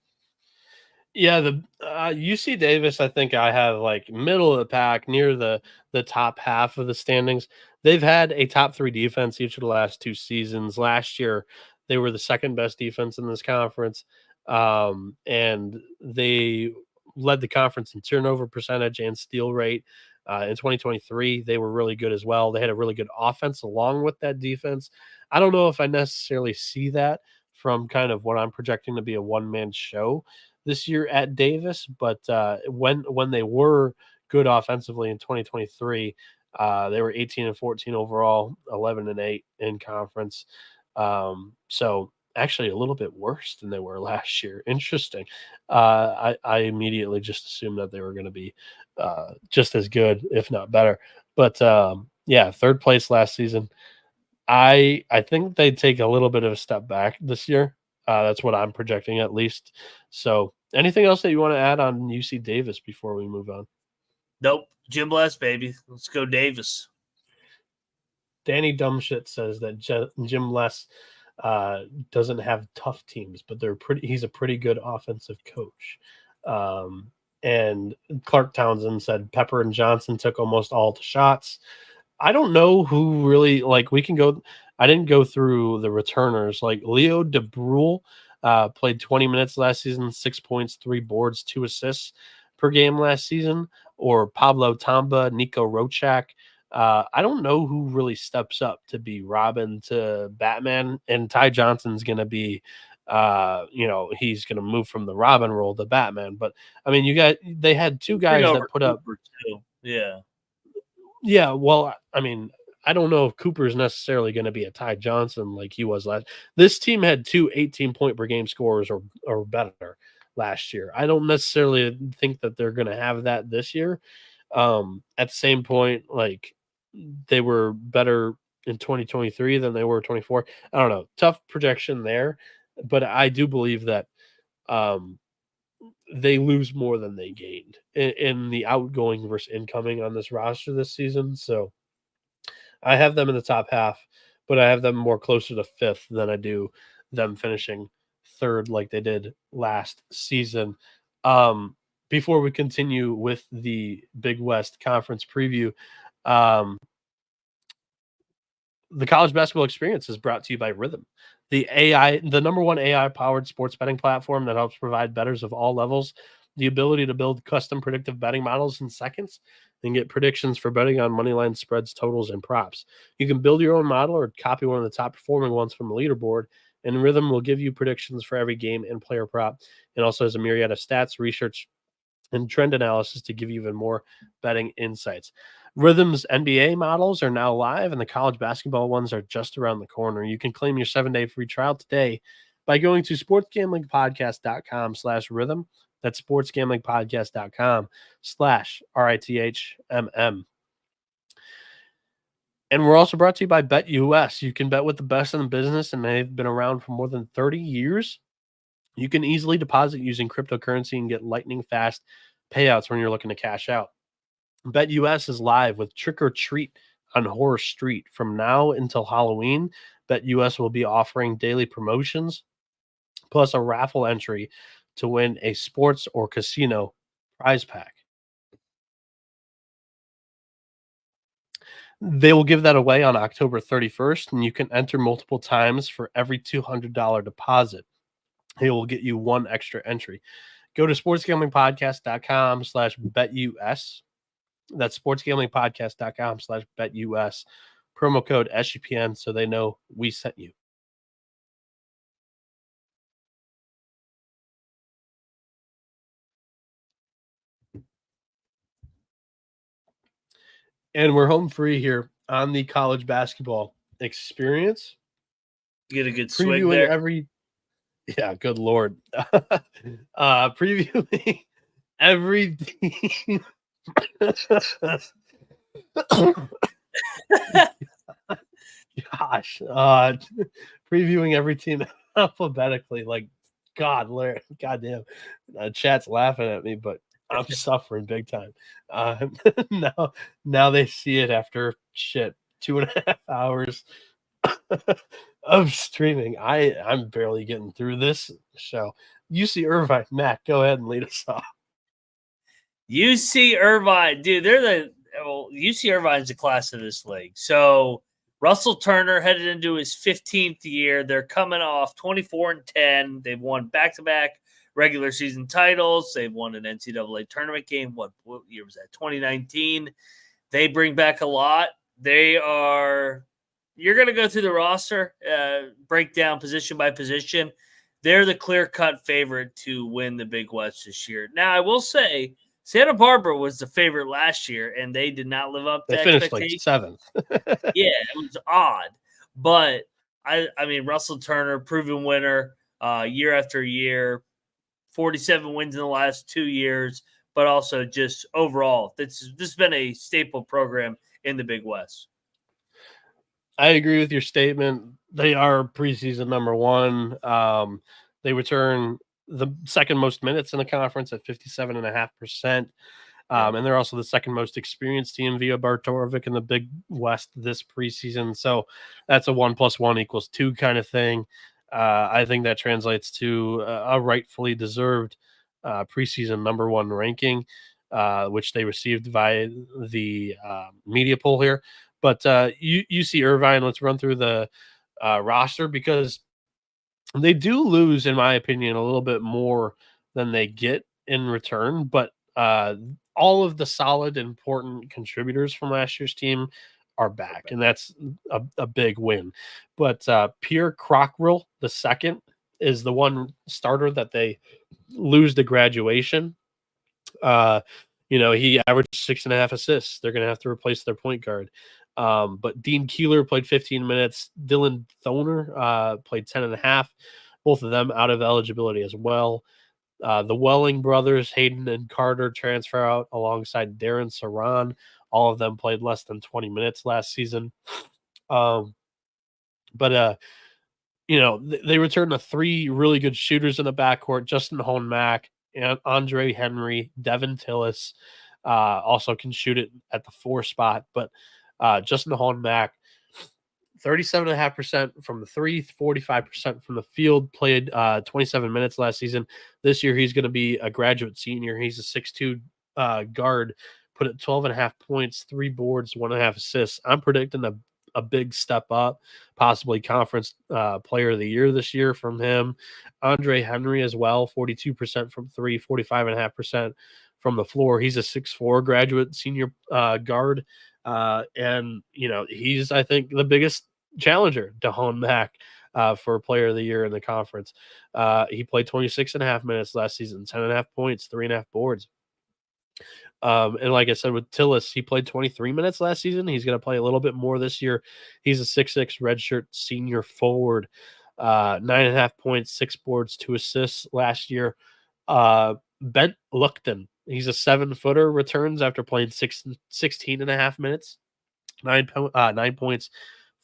[SPEAKER 2] Yeah, the UC Davis, I think I have like middle of the pack, near the top half of the standings. They've had a top 3 defense each of the last 2 seasons. Last year, they were the second best defense in this conference, and they led the conference in turnover percentage and steal rate. In 2023, they were really good as well. They had a really good offense along with that defense. I don't know if I necessarily see that from kind of what I'm projecting to be a one-man show this year at Davis, but when they were good offensively in 2023, they were 18-14 overall, 11-8 in conference. So actually a little bit worse than they were last year. Interesting. I immediately just assumed that they were going to be just as good, if not better. But yeah, 3rd place last season. I think they take a little bit of a step back this year. That's what I'm projecting at least. So anything else that you want to add on UC Davis before we move on?
[SPEAKER 1] Nope. Jim Les, baby. Let's go Davis.
[SPEAKER 2] Danny Dumbshit says that Jim Les doesn't have tough teams, but he's a pretty good offensive coach. And Clark Townsend said Pepper and Johnson took almost all the shots. I don't know who really, like, we can go. I didn't go through the returners. Like Leo DeBrule played 20 minutes last season, 6 points, 3 boards, 2 assists per game last season. Or Pablo Tamba, Nico Rochak. I don't know who really steps up to be Robin to Batman, and Ty Johnson's going to be, he's going to move from the Robin role to Batman. But I mean, they had 2 guys that put up.
[SPEAKER 1] Too. Yeah.
[SPEAKER 2] Yeah. Well, I mean, I don't know if Cooper's necessarily going to be a Ty Johnson like he was last. This team had 2 18-point per game scorers or better last year. I don't necessarily think that they're going to have that this year. At the same point, like, they were better in 2023 than they were 24. I don't know. Tough projection there, but I do believe that they lose more than they gained in the outgoing versus incoming on this roster this season. So I have them in the top half, but I have them more closer to 5th than I do them finishing 3rd like they did last season. Before we continue with the Big West Conference preview, the college basketball experience is brought to you by Rhythm, the number 1 AI-powered sports betting platform that helps provide bettors of all levels the ability to build custom predictive betting models in seconds and get predictions for betting on moneyline spreads, totals, and props. You can build your own model or copy one of the top-performing ones from the leaderboard, and Rhythm will give you predictions for every game and player prop. It also has a myriad of stats, research, and trend analysis to give you even more betting insights. Rhythm's NBA models are now live, and the college basketball ones are just around the corner. You can claim your 7-day free trial today by going to sportsgamblingpodcast.com/rhythm. That's sportsgamblingpodcast.com/RITHMM. And we're also brought to you by BetUS. You can bet with the best in the business, and they've been around for more than 30 years. You can easily deposit using cryptocurrency and get lightning fast payouts when you're looking to cash out. BetUS is live with Trick or Treat on Horror Street. From now until Halloween, BetUS will be offering daily promotions plus a raffle entry to win a sports or casino prize pack. They will give that away on October 31st, and you can enter multiple times for every $200 deposit. It will get you one extra entry. Go to sportsgamblingpodcast.com/betus. That's sportsgamblingpodcast.com/betus. Promo code SGPN so they know we sent you. And we're home free here on the college basketball experience.
[SPEAKER 1] Get a good swing there.
[SPEAKER 2] Yeah, good Lord. Previewing every team. Gosh. Previewing every team alphabetically. Like, God, Larry, goddamn. Chat's laughing at me, but I'm suffering big time. Now they see it after 2.5 hours of streaming. I'm barely getting through this show. UC Irvine, Matt, go ahead and lead us off.
[SPEAKER 1] UC Irvine, dude, UC Irvine's the class of this league. So Russell Turner headed into his 15th year. They're coming off 24-10. They've won back-to-back regular season titles. They've won an NCAA tournament game. What year was that? 2019. They bring back a lot. You're going to go through the roster, break down position by position. They're the clear-cut favorite to win the Big West this year. Now, I will say, Santa Barbara was the favorite last year, and they did not live up to expectations.
[SPEAKER 2] They finished like 7th.
[SPEAKER 1] Yeah, it was odd. But, I mean, Russell Turner, proven winner year after year, 47 wins in the last 2 years, but also just overall, this has been a staple program in the Big West.
[SPEAKER 2] I agree with your statement. They are preseason number one. They return the second most minutes in the conference at 57.5%. And they're also the second most experienced team via Bartorovic in the Big West this preseason. So that's a 1 + 1 = 2 kind of thing. I think that translates to a rightfully deserved preseason number one ranking, which they received via the media poll here. But UC Irvine, let's run through the roster because they do lose, in my opinion, a little bit more than they get in return. But all of the solid, important contributors from last year's team are back, and that's a big win. But Pierre Crockrill, the second, is the one starter that they lose to graduation. He averaged 6.5 assists. They're going to have to replace their point guard. But Dean Keeler played 15 minutes. Dylan Thoner played 10.5. Both of them out of eligibility as well. The Welling brothers, Hayden and Carter, transfer out alongside Darren Saran. All of them played less than 20 minutes last season. They returned to 3 really good shooters in the backcourt: Justin Hohn-Mack, and Andre Henry, Devin Tillis. Also can shoot it at the 4 spot, but Justin Hohn-Mack, 37.5% from the 3, 45% from the field, played 27 minutes last season. This year, he's going to be a graduate senior. He's a 6'2" guard, put at 12.5 points, 3 boards, 1.5 assists. I'm predicting a big step up, possibly conference player of the year this year from him. Andre Henry as well, 42% from 3, 45.5% from the floor. He's a 6'4" graduate senior guard. He's, I think, the biggest challenger to Hohn-Mack for player of the year in the conference. He played 26.5 minutes last season, 10.5 points, 3.5 boards. And like I said, with Tillis, he played 23 minutes last season. He's going to play a little bit more this year. He's a 6'6" redshirt senior forward. 9.5 points, 6 boards, 2 assists last year. Ben Luckton, he's a 7-footer, returns after playing 16.5 minutes, 9 points,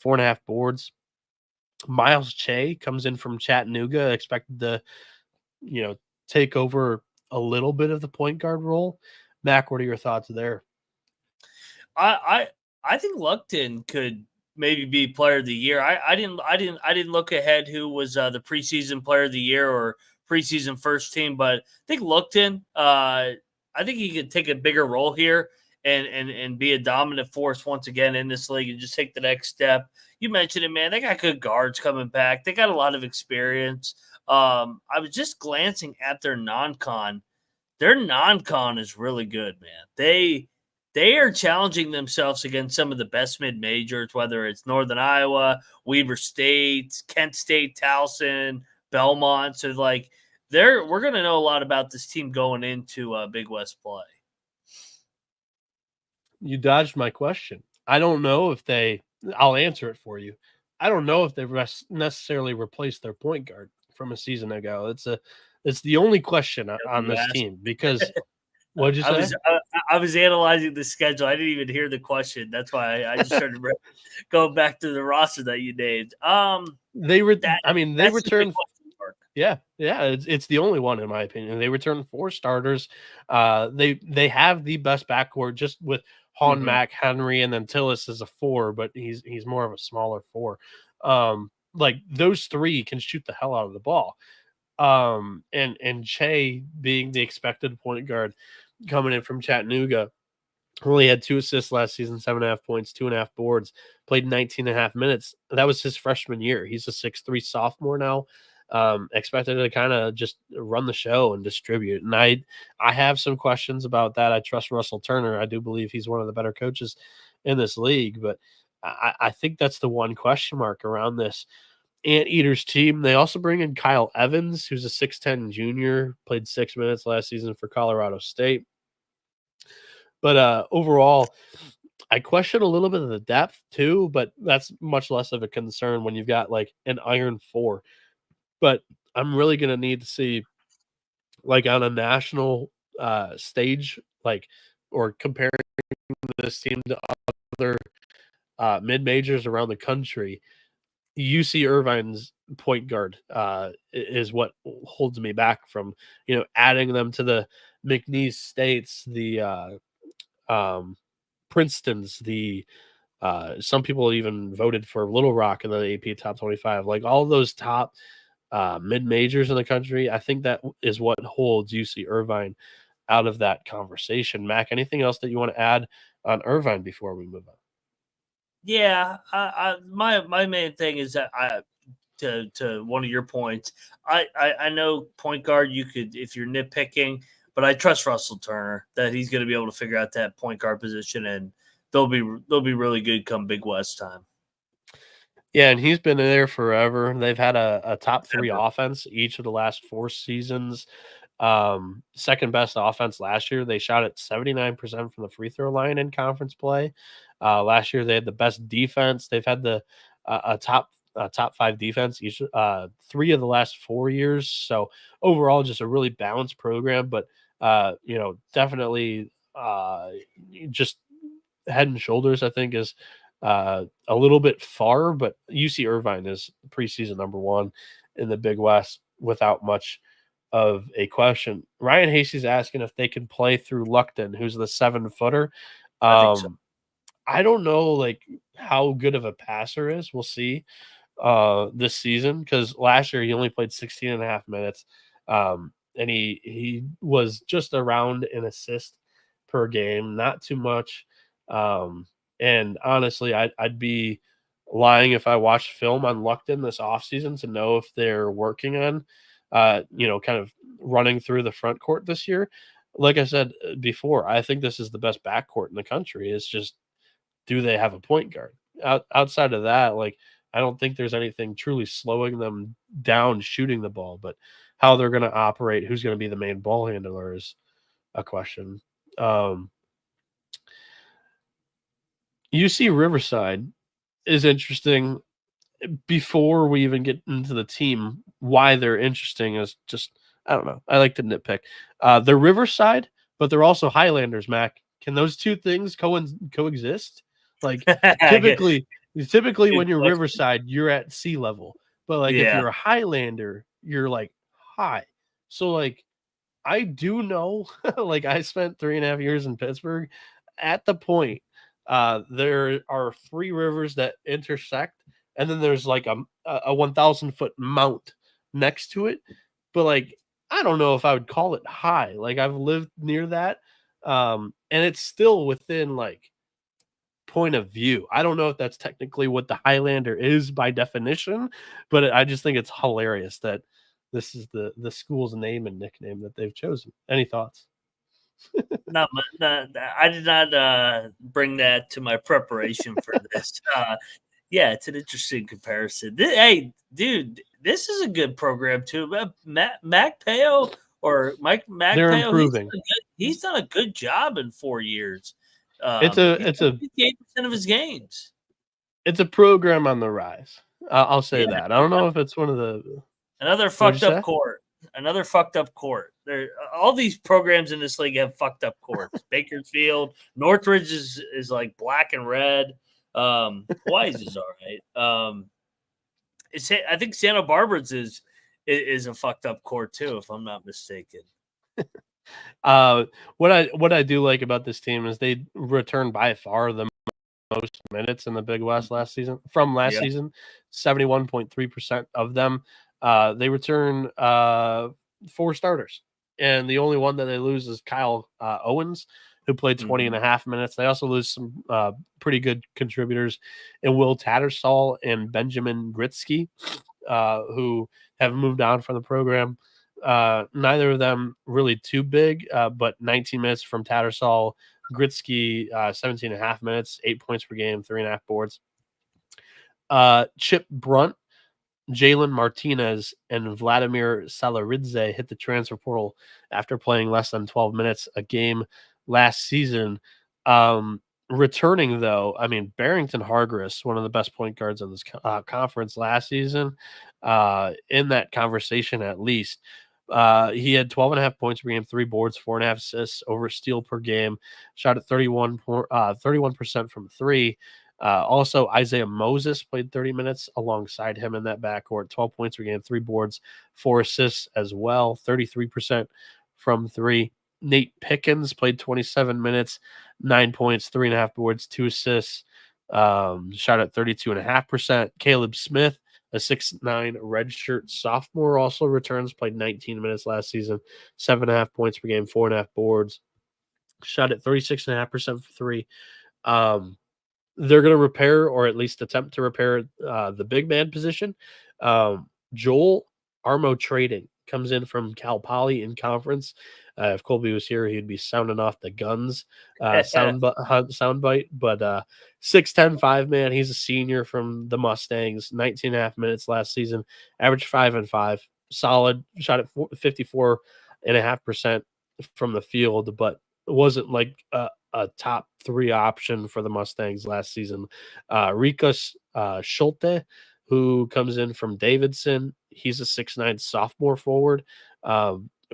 [SPEAKER 2] 4.5 boards. Miles Che comes in from Chattanooga, expected to, take over a little bit of the point guard role. Mac, what are your thoughts there?
[SPEAKER 1] I think Luckton could maybe be player of the year. I didn't look ahead who was the preseason player of the year or preseason first team, but I think Luckton, I think he could take a bigger role here and be a dominant force once again in this league and just take the next step. You mentioned it, man. They got good guards coming back. They got a lot of experience. I was just glancing at their non-con. Their non-con is really good, man. They are challenging themselves against some of the best mid-majors, whether it's Northern Iowa, Weber State, Kent State, Towson, Belmont. So, we're going to know a lot about this team going into Big West play.
[SPEAKER 2] You dodged my question. I don't know if I'll answer it for you. I don't know if they necessarily replaced their point guard from a season ago. It's the only question on this team because what'd you say?
[SPEAKER 1] I was analyzing the schedule. I didn't even hear the question. That's why I just started going back to the roster that you named.
[SPEAKER 2] They returned. Yeah, it's the only one in my opinion. They returned 4 starters. They have the best backcourt just with Hohn-Mack, Henry, and then Tillis is a 4, but he's more of a smaller 4. Those 3 can shoot the hell out of the ball. And Che being the expected point guard coming in from Chattanooga, only had 2 assists last season, 7.5 points, 2.5 boards, played 19.5 minutes. That was his freshman year. He's a 6'3" sophomore now. Expected to kind of just run the show and distribute. And I have some questions about that. I trust Russell Turner. I do believe he's one of the better coaches in this league, but I think that's the one question mark around this Anteaters team. They also bring in Kyle Evans, who's a 6'10" junior, played 6 minutes last season for Colorado State. But overall, I question a little bit of the depth too, but that's much less of a concern when you've got an iron 4. But I'm really going to need to see on a national stage, or comparing this team to other mid-majors around the country. UC Irvine's point guard is what holds me back from, adding them to the McNeese States, the Princeton's, the some people even voted for Little Rock in the AP Top 25. All those top mid-majors in the country, I think that is what holds UC Irvine out of that conversation. Mac, anything else that you want to add on Irvine before we move on?
[SPEAKER 1] Yeah, my main thing is that to one of your points, I know point guard you could, if you're nitpicking, but I trust Russell Turner that he's going to be able to figure out that point guard position, and they'll be really good come Big West time.
[SPEAKER 2] Yeah, and he's been there forever. They've had a top 3 offense each of the last 4 seasons. Second best offense last year. They shot at 79% from the free throw line in conference play. Last year they had the best defense. They've had a top 5 defense each 3 of the last 4 years. So overall, just a really balanced program. But definitely just head and shoulders, I think, is a little bit far. But UC Irvine is preseason number 1 in the Big West without much of a question. Ryan Hasey's asking if they can play through Luckton, who's the 7-footer.
[SPEAKER 1] I think so.
[SPEAKER 2] I don't know how good of a passer is. We'll see this season, because last year he only played 16.5 minutes. And he was just around an assist per game, not too much. And honestly, I'd be lying if I watched film on Luckton this offseason to know if they're working on kind of running through the front court this year. Like I said before, I think this is the best backcourt in the country. It's just, do they have a point guard? Outside of that, I don't think there's anything truly slowing them down shooting the ball, but how they're going to operate, who's going to be the main ball handler is a question. UC Riverside is interesting. before we even get into the team, why they're interesting is just, I don't know. I like to nitpick. They're Riverside, but they're also Highlanders, Mac. Can those two things coexist? Like typically when you're Riverside, you're at sea level. But like if you're a Highlander, you're like high. So like I do know, like I spent 3.5 years in Pittsburgh. At the point, there are 3 rivers that intersect, and then there's like a 1,000-foot mount next to it. But like I don't know if I would call it high. Like I've lived near that, and it's still within like point of view. I don't know if that's technically what the Highlander is by definition, but I just think it's hilarious that this is the school's name and nickname that they've chosen. Any thoughts?
[SPEAKER 1] No, I did not bring that to my preparation for this. Yeah, it's an interesting comparison. Hey, dude, this is a good program too. Mac Peo or Mike Mac
[SPEAKER 2] They're
[SPEAKER 1] Peo,
[SPEAKER 2] improving.
[SPEAKER 1] He's done a good job in 4 years.
[SPEAKER 2] It's a
[SPEAKER 1] 58% of his games.
[SPEAKER 2] It's a program on the rise. I'll say that. I don't know if it's one of the
[SPEAKER 1] another fucked up court. Another fucked up court. There, all these programs in this league have fucked up courts. Bakersfield, Northridge is like black and red. Hawaii's is all right. I think Santa Barbara's is a fucked up court too, if I'm not mistaken.
[SPEAKER 2] What I do like about this team is they return by far the most minutes in the Big West last season. 71.3% of them. They return 4 starters, and the only one that they lose is Kyle Owens, who played 20.5 minutes. They also lose some pretty good contributors in Will Tattersall and Benjamin Gritsky, who have moved on from the program. Neither of them really too big, but 19 minutes from Tattersall. Gritsky, 17.5 minutes, 8 points per game, 3.5 boards. Chip Brunt, Jalen Martinez, and Vladimir Salaridze hit the transfer portal after playing less than 12 minutes a game last season. Returning, though, I mean, Barrington Hargris, one of the best point guards in this conference last season, in that conversation at least. He had 12.5 points per game, 3 boards, 4.5 assists, over a steal per game, shot at 31% from 3. Also, Isaiah Moses played 30 minutes alongside him in that backcourt, 12 points per game, 3 boards, 4 assists as well, 33% from 3. Nate Pickens played 27 minutes, 9 points, 3.5 boards, 2 assists, shot at 32.5%. Caleb Smith, a 6'9" redshirt sophomore, also returns, played 19 minutes last season, 7.5 points per game, 4.5 boards, shot at 36.5% for 3. They're going to repair, or at least attempt to repair, the big man position. Joel Armo Trading comes in from Cal Poly in conference. If Colby was here, he'd be sounding off the guns soundbite. But 6'10", 5-man. He's a senior from the Mustangs. 19.5 minutes last season. Averaged 5 and 5. Solid. Shot at 54.5% from the field, but it wasn't like a top 3 option for the Mustangs last season. Rikus Schulte, who comes in from Davidson. He's a 6'9" sophomore forward.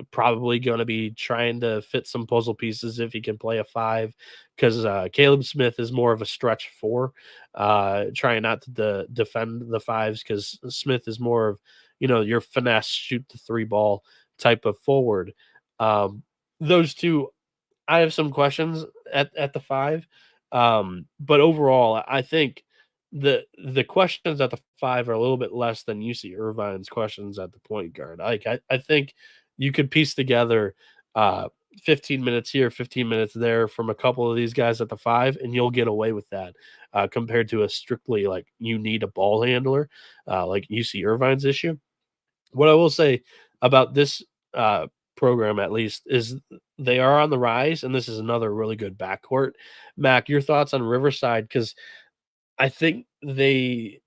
[SPEAKER 2] Probably going to be trying to fit some puzzle pieces if he can play a 5, because Caleb Smith is more of a stretch 4, trying not to defend the 5s, because Smith is more of, your finesse, shoot the 3 ball type of forward. Those two, I have some questions at the 5, but overall, I think the questions at the 5 are a little bit less than UC Irvine's questions at the point guard. Like I think you could piece together 15 minutes here, 15 minutes there from a couple of these guys at the 5, and you'll get away with that, compared to a strictly like you need a ball handler, like UC Irvine's issue. What I will say about this program, at least, is they are on the rise, and this is another really good backcourt. Mac, your thoughts on Riverside? Because I think they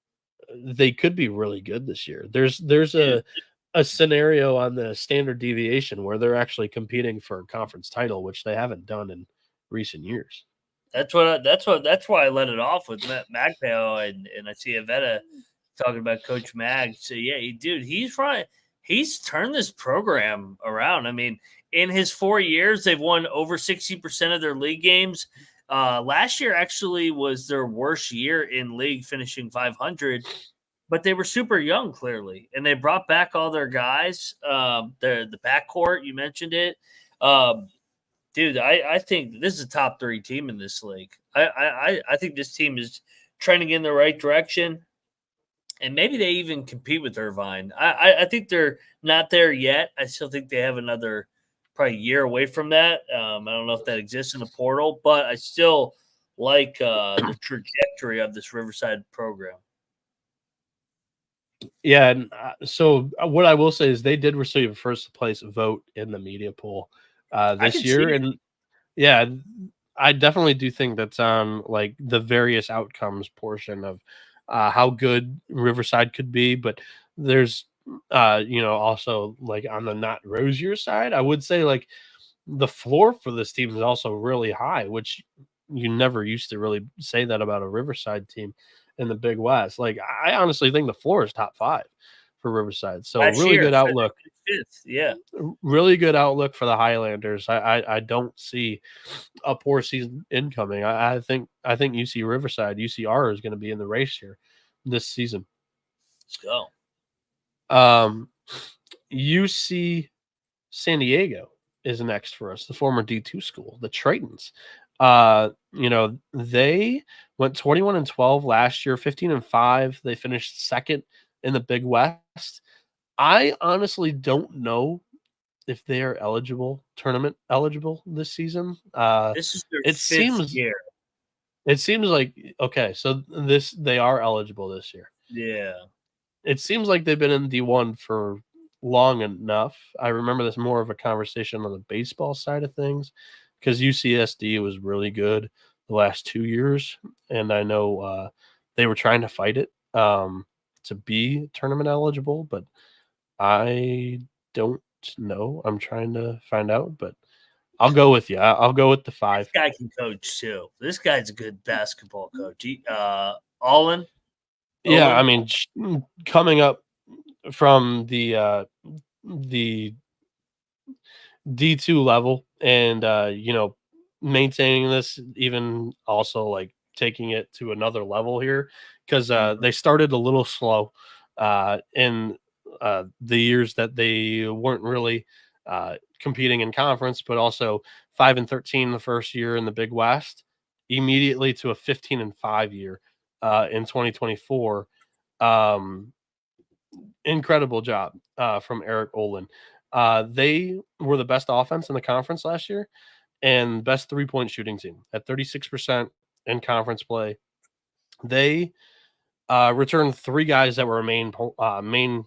[SPEAKER 2] could be really good this year. There's a scenario on the standard deviation where they're actually competing for a conference title, which they haven't done in recent years.
[SPEAKER 1] That's why I let it off with Magpeo and I see Avetta talking about Coach Mag. So yeah, he's right. He's turned this program around. I mean, in his 4 years, they've won over 60% of their league games. Last year actually was their worst year in league, finishing 500. But they were super young, clearly, and they brought back all their guys. The backcourt, you mentioned it. Dude, I think this is a top 3 team in this league. I think this team is trending in the right direction, and maybe they even compete with Irvine. I think they're not there yet. I still think they have another probably year away from that. I don't know if that exists in the portal, but I still like the trajectory of this Riverside program.
[SPEAKER 2] Yeah, and so what I will say is they did receive a first place vote in the media poll this year, and yeah, I definitely do think that's on like the various outcomes portion of how good Riverside could be, but there's also like on the not rosier side, I would say like the floor for this team is also really high, which you never used to really say that about a Riverside team in the Big West. Like I honestly think the floor is top 5 for Riverside. So really good outlook.
[SPEAKER 1] Yeah.
[SPEAKER 2] Really good outlook for the Highlanders. I don't see a poor season incoming. I think UC Riverside, UCR is going to be in the race here this season.
[SPEAKER 1] Let's go.
[SPEAKER 2] UC San Diego is next for us, the former D2 school, the Tritons. They went 21-12 last year, 15-5. They finished second in the Big West. I honestly don't know if they are tournament eligible this season.
[SPEAKER 1] This is their fifth year.
[SPEAKER 2] It seems like okay, so they are eligible this year.
[SPEAKER 1] Yeah.
[SPEAKER 2] It seems like they've been in D1 for long enough. I remember this more of a conversation on the baseball side of things because UCSD was really good the last 2 years, and I know they were trying to fight it to be tournament eligible, but I don't know. I'm trying to find out, but I'll go with you. I'll go with the 5.
[SPEAKER 1] This guy can coach too. This guy's a good basketball coach. Olin.
[SPEAKER 2] Yeah, I mean, coming up from the D2 level and maintaining this, even also like taking it to another level here because they started a little slow in the years that they weren't really competing in conference, but also 5-13 the first year in the Big West, immediately to a 15-5 year in 2024. Incredible job from Eric Olin. They were the best offense in the conference last year and best 3-point shooting team at 36% in conference play. They returned 3 guys that were main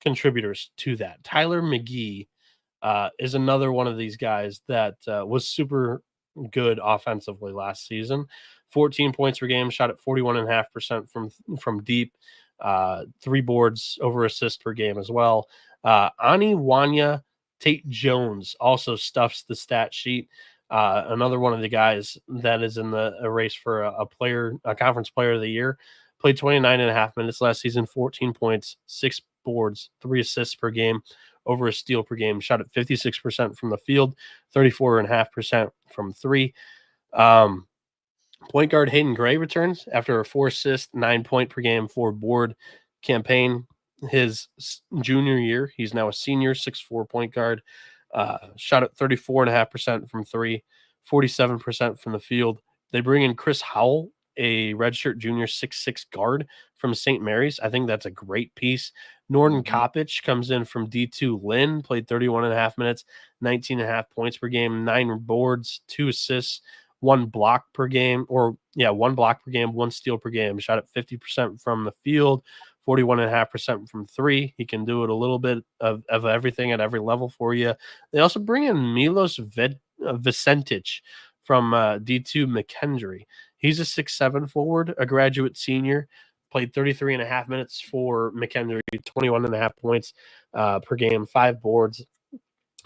[SPEAKER 2] contributors to that. Tyler McGee is another one of these guys that was super good offensively last season. 14 points per game, shot at 41.5% from deep, 3 boards over assist per game as well. Ani Wanya Tate Jones also stuffs the stat sheet. Another one of the guys that is in the race for a conference player of the year. Played 29.5 minutes last season, 14 points, 6 boards, 3 assists per game, over a steal per game, shot at 56% from the field, 34.5% from 3. Point guard Hayden Gray returns after a 4-assist, 9-point per game, 4-board campaign. His junior year, he's now a senior, 6'4" point guard, shot at 34.5% from 3, 47% from the field. They bring in Chris Howell, a redshirt junior 6'6" guard from St. Mary's. I think that's a great piece. Norton Kopich comes in from D2 Lynn, played 31.5 minutes, 19.5 points per game, 9 boards, 2 assists, 1 block per game, 1 steal per game, shot at 50% from the field, 41.5% from 3. He can do it a little bit of everything at every level for you. They also bring in Milos Vicentich from D2 McKendree. He's a 6'7" forward, a graduate senior, played 33.5 minutes for McKendree, 21.5 points per game, 5 boards.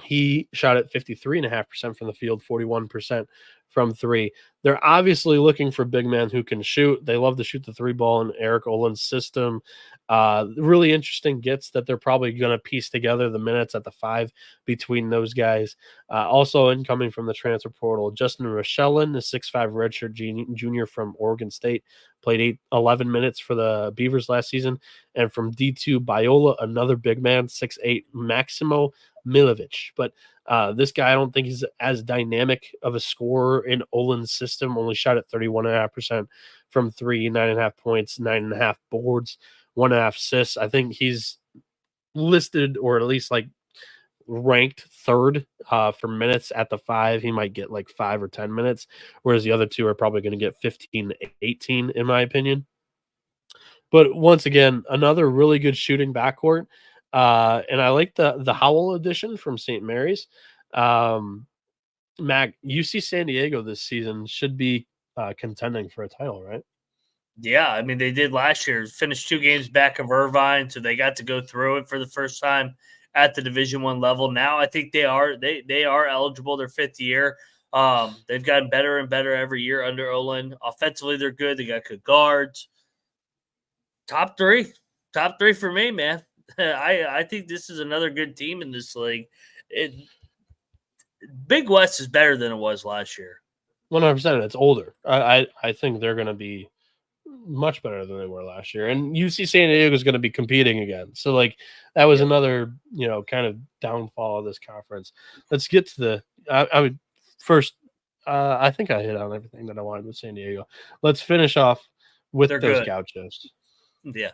[SPEAKER 2] He shot at 53.5% from the field, 41% from three. They're obviously looking for big men who can shoot. They love to shoot the three ball in Eric Olin's system. Really interesting gets that they're probably going to piece together the minutes at the five between those guys. Also incoming from the transfer portal, Justin Rochelin, the 6'5 redshirt junior from Oregon State, played 11 minutes for the Beavers last season. And from D2 Biola, another big man, 6'8 Maximo Milovic. But this guy, I don't think he's as dynamic of a scorer in Olin's system. Only shot at 31.5% from three, 9.5 points, 9.5 boards, 1.5 assists. I think he's listed, or at least like ranked third for minutes at the five. He might get like 5 or 10 minutes, whereas the other two are probably going to get 15 to 18, in my opinion. But once again, another really good shooting backcourt. And I like the Howell edition from St. Mary's. Mac, UC San Diego this season should be contending for a title, right?
[SPEAKER 1] Yeah, I mean, they did last year, finished 2 games back of Irvine, so they got to go through it for the first time at the Division I level. Now I think they are eligible their 5th year. They've gotten better and better every year under Olin. Offensively, they're good. They got good guards. Top three for me, man. I think this is another good team in this league. Big West is better than it was last year.
[SPEAKER 2] 100%. It's older. I think they're going to be much better than they were last year. And UC San Diego is going to be competing again. So, like, that was another, kind of downfall of this conference. Let's get to the I would first I think I hit on everything that I wanted with San Diego. Let's finish off with those good Gauchos.
[SPEAKER 1] Yeah.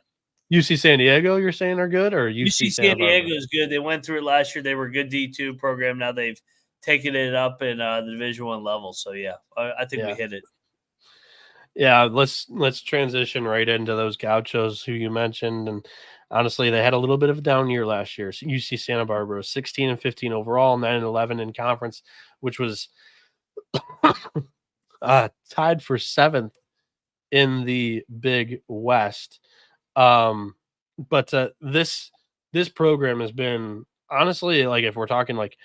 [SPEAKER 2] UC San Diego, you're saying are good, or
[SPEAKER 1] UC San Diego is good. They went through it last year. They were a good D2 program. Now they've taken it up in the Division I level. So yeah, I think we hit it.
[SPEAKER 2] Yeah, let's transition right into those Gauchos who you mentioned. And honestly, they had a little bit of a down year last year. So UC Santa Barbara, 16-15 overall, 9-11 in conference, which was tied for 7th in the Big West. But this program has been, honestly, like, if we're talking like,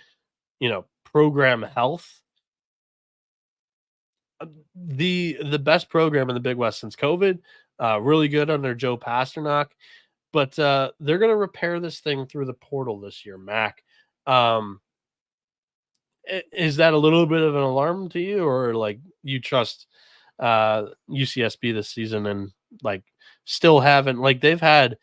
[SPEAKER 2] program health, the best program in the Big West since COVID. Really good under Joe Pasternak, but they're going to repair this thing through the portal this year. Mac, is that a little bit of an alarm to you, or like you trust UCSB this season and like still haven't, like, they've had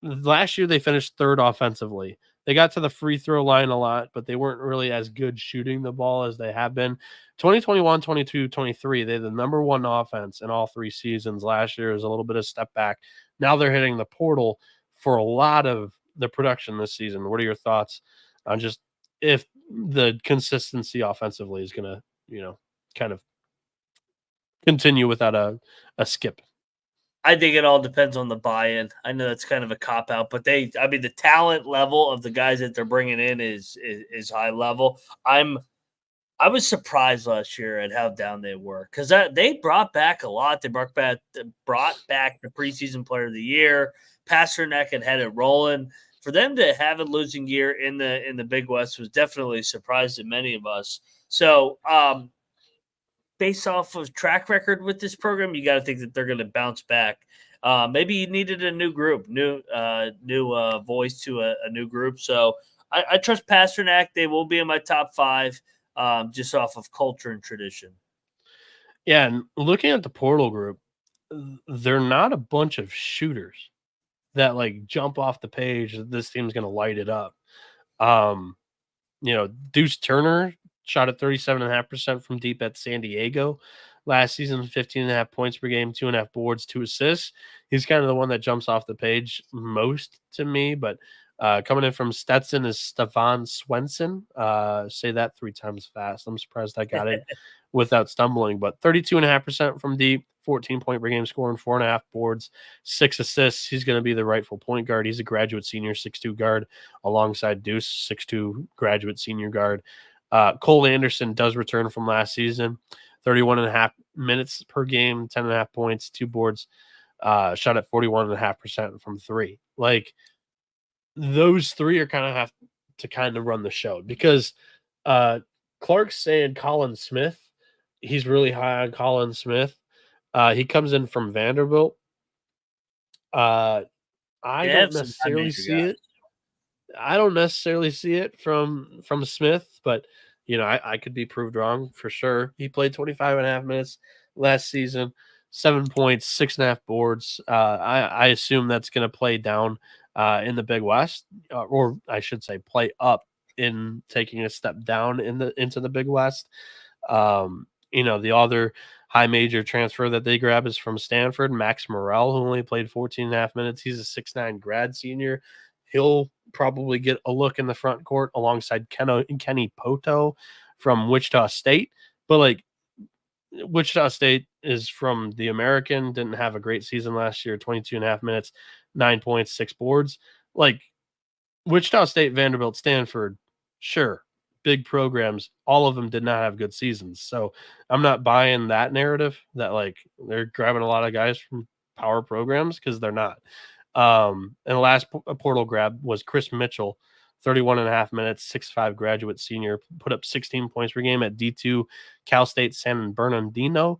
[SPEAKER 2] last year they finished 3rd offensively. They got to the free throw line a lot, but they weren't really as good shooting the ball as they have been. 2021, 22, 23, they're the number 1 offense in all 3 seasons. Last year was a little bit of step back. Now they're hitting the portal for a lot of the production this season. What are your thoughts on just if the consistency offensively is going to, kind of continue without a skip?
[SPEAKER 1] I think it all depends on the buy-in. I know that's kind of a cop-out, but the talent level of the guys that they're bringing in is high level. I was surprised last year at how down they were, because they brought back a lot. They brought back the preseason player of the year. Pasternak had it rolling. For them to have a losing year in the Big West was definitely a surprise to many of us. So, based off of track record with this program, you got to think that they're going to bounce back. Maybe you needed a new group, new voice to a new group. So I trust Pasternak. They will be in my top 5, just off of culture and tradition.
[SPEAKER 2] Yeah, and looking at the portal group, they're not a bunch of shooters that like jump off the page. This team's going to light it up. Deuce Turner shot at 37.5% from deep at San Diego last season, 15.5 points per game, 2.5 boards, 2 assists. He's kind of the one that jumps off the page most to me, but coming in from Stetson is Stefan Swenson. Say that 3 times fast. I'm surprised I got it without stumbling, but 32.5% from deep, 14 point per game scoring, 4.5 boards, 6 assists. He's going to be the rightful point guard. He's a graduate senior, 6'2" guard alongside Deuce, 6'2" graduate senior guard. Cole Anderson does return from last season, 31.5 minutes per game, 10.5 points, 2 boards, shot at 41.5% from 3. Like, those 3 are kind of have to kind of run the show, because Clark's saying Colin Smith. He's really high on Colin Smith. He comes in from Vanderbilt. I
[SPEAKER 1] They
[SPEAKER 2] don't
[SPEAKER 1] have some high
[SPEAKER 2] necessarily
[SPEAKER 1] major
[SPEAKER 2] see
[SPEAKER 1] guys.
[SPEAKER 2] it. I don't necessarily see it from Smith, but I could be proved wrong for sure. He played 25 and a half minutes last season, 7 points, 6.5 boards. I assume that's going to play down in the Big West, or I should say, play up in taking a step down into the Big West. The other high major transfer that they grab is from Stanford, Max Morrell, who only played 14 and a half minutes. He's a 6'9" grad senior. He'll probably get a look in the front court alongside Kenny Poto from Wichita State. But Wichita State is from the American, didn't have a great season last year, 22 and a half minutes, 9 points, 6 boards. Wichita State, Vanderbilt, Stanford, sure, big programs. All of them did not have good seasons. So I'm not buying that narrative that they're grabbing a lot of guys from power programs, because they're not. And the last portal grab was Chris Mitchell, 31 and a half minutes, 6'5" graduate senior, put up 16 points per game at D2 Cal State San Bernardino,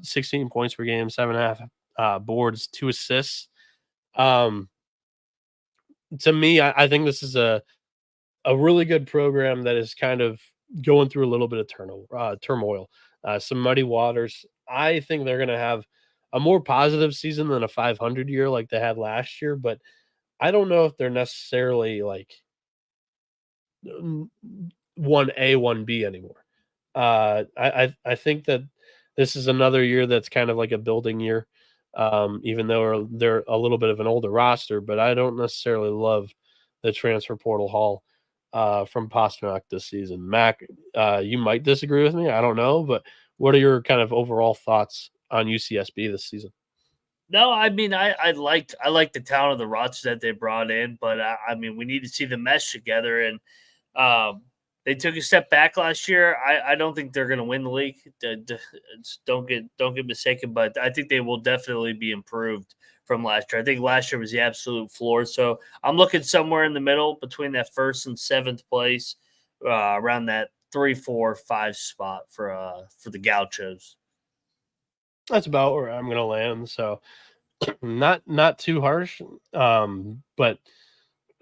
[SPEAKER 2] 16 points per game, 7.5 boards, 2 assists. To me, I think this is a really good program that is kind of going through a little bit of turmoil, some muddy waters. I think they're going to have a more positive season than a 500 year like they had last year, but I don't know if they're necessarily 1A, 1B anymore. I think that this is another year that's kind of like a building year, even though they're a little bit of an older roster, but I don't necessarily love the transfer portal haul from Pasternak this season. Mac, you might disagree with me. I don't know, but what are your kind of overall thoughts on UCSB this season?
[SPEAKER 1] No, I mean, I like the talent of the roster that they brought in, but I mean, we need to see them mesh together. And they took a step back last year. I don't think they're going to win the league. Don't get mistaken, but I think they will definitely be improved from last year. I think last year was the absolute floor. So I'm looking somewhere in the middle between that 1st and 7th place, around that 3, 4, 5 spot for the Gauchos.
[SPEAKER 2] That's about where I'm going to land. So not too harsh, but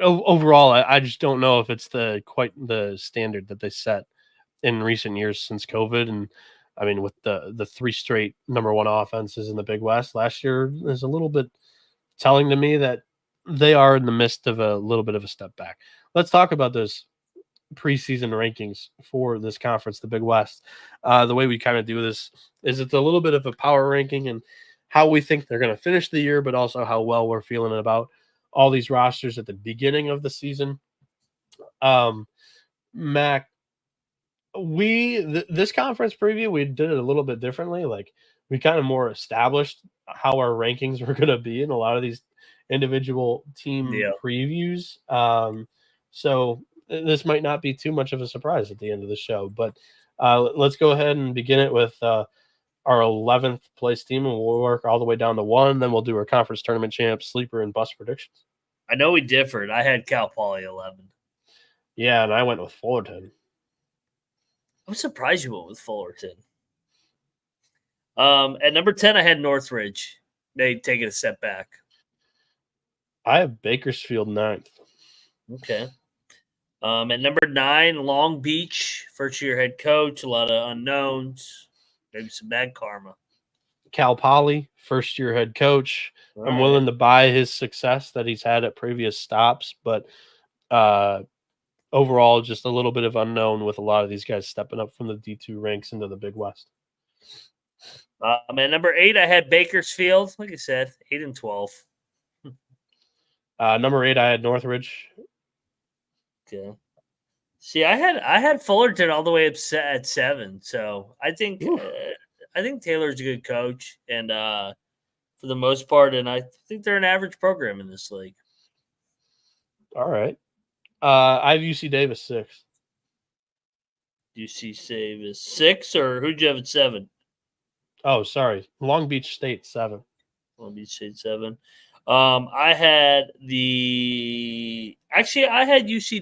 [SPEAKER 2] overall, I just don't know if it's quite the standard that they set in recent years since COVID. And I mean, with the 3 straight number 1 offenses in the Big West last year is a little bit telling to me that they are in the midst of a little bit of a step back. Let's talk about those preseason rankings for this conference, the Big West. The way we kind of do this is it's a little bit of a power ranking and how we think they're going to finish the year, but also how well we're feeling about all these rosters at the beginning of the season. Mac, this conference preview, we did it a little bit differently. We kind of more established how our rankings were going to be in a lot of these individual team previews. So this might not be too much of a surprise at the end of the show, but let's go ahead and begin it with our 11th place team, and we'll work all the way down to 1. Then we'll do our conference tournament champ, sleeper, and bust predictions.
[SPEAKER 1] I know we differed. I had Cal Poly 11.
[SPEAKER 2] Yeah, and I went with Fullerton.
[SPEAKER 1] I'm surprised you went with Fullerton. At number 10, I had Northridge. They take it a step back.
[SPEAKER 2] I have Bakersfield 9th.
[SPEAKER 1] Okay. At number 9, Long Beach, first-year head coach, a lot of unknowns, maybe some bad karma.
[SPEAKER 2] Cal Poly, first-year head coach. I'm willing to buy his success that he's had at previous stops, but overall, just a little bit of unknown with a lot of these guys stepping up from the D2 ranks into the Big West.
[SPEAKER 1] At number 8, I had Bakersfield. Like I said, 8 and 12.
[SPEAKER 2] Number 8, I had Northridge.
[SPEAKER 1] Okay. See, I had Fullerton all the way up at 7. So I think Taylor's a good coach, and for the most part, and I think they're an average program in this league.
[SPEAKER 2] All right. I have UC Davis 6.
[SPEAKER 1] UC Davis 6, or who'd you have at 7?
[SPEAKER 2] Oh, sorry. Long Beach State 7.
[SPEAKER 1] Long Beach State 7. I had UC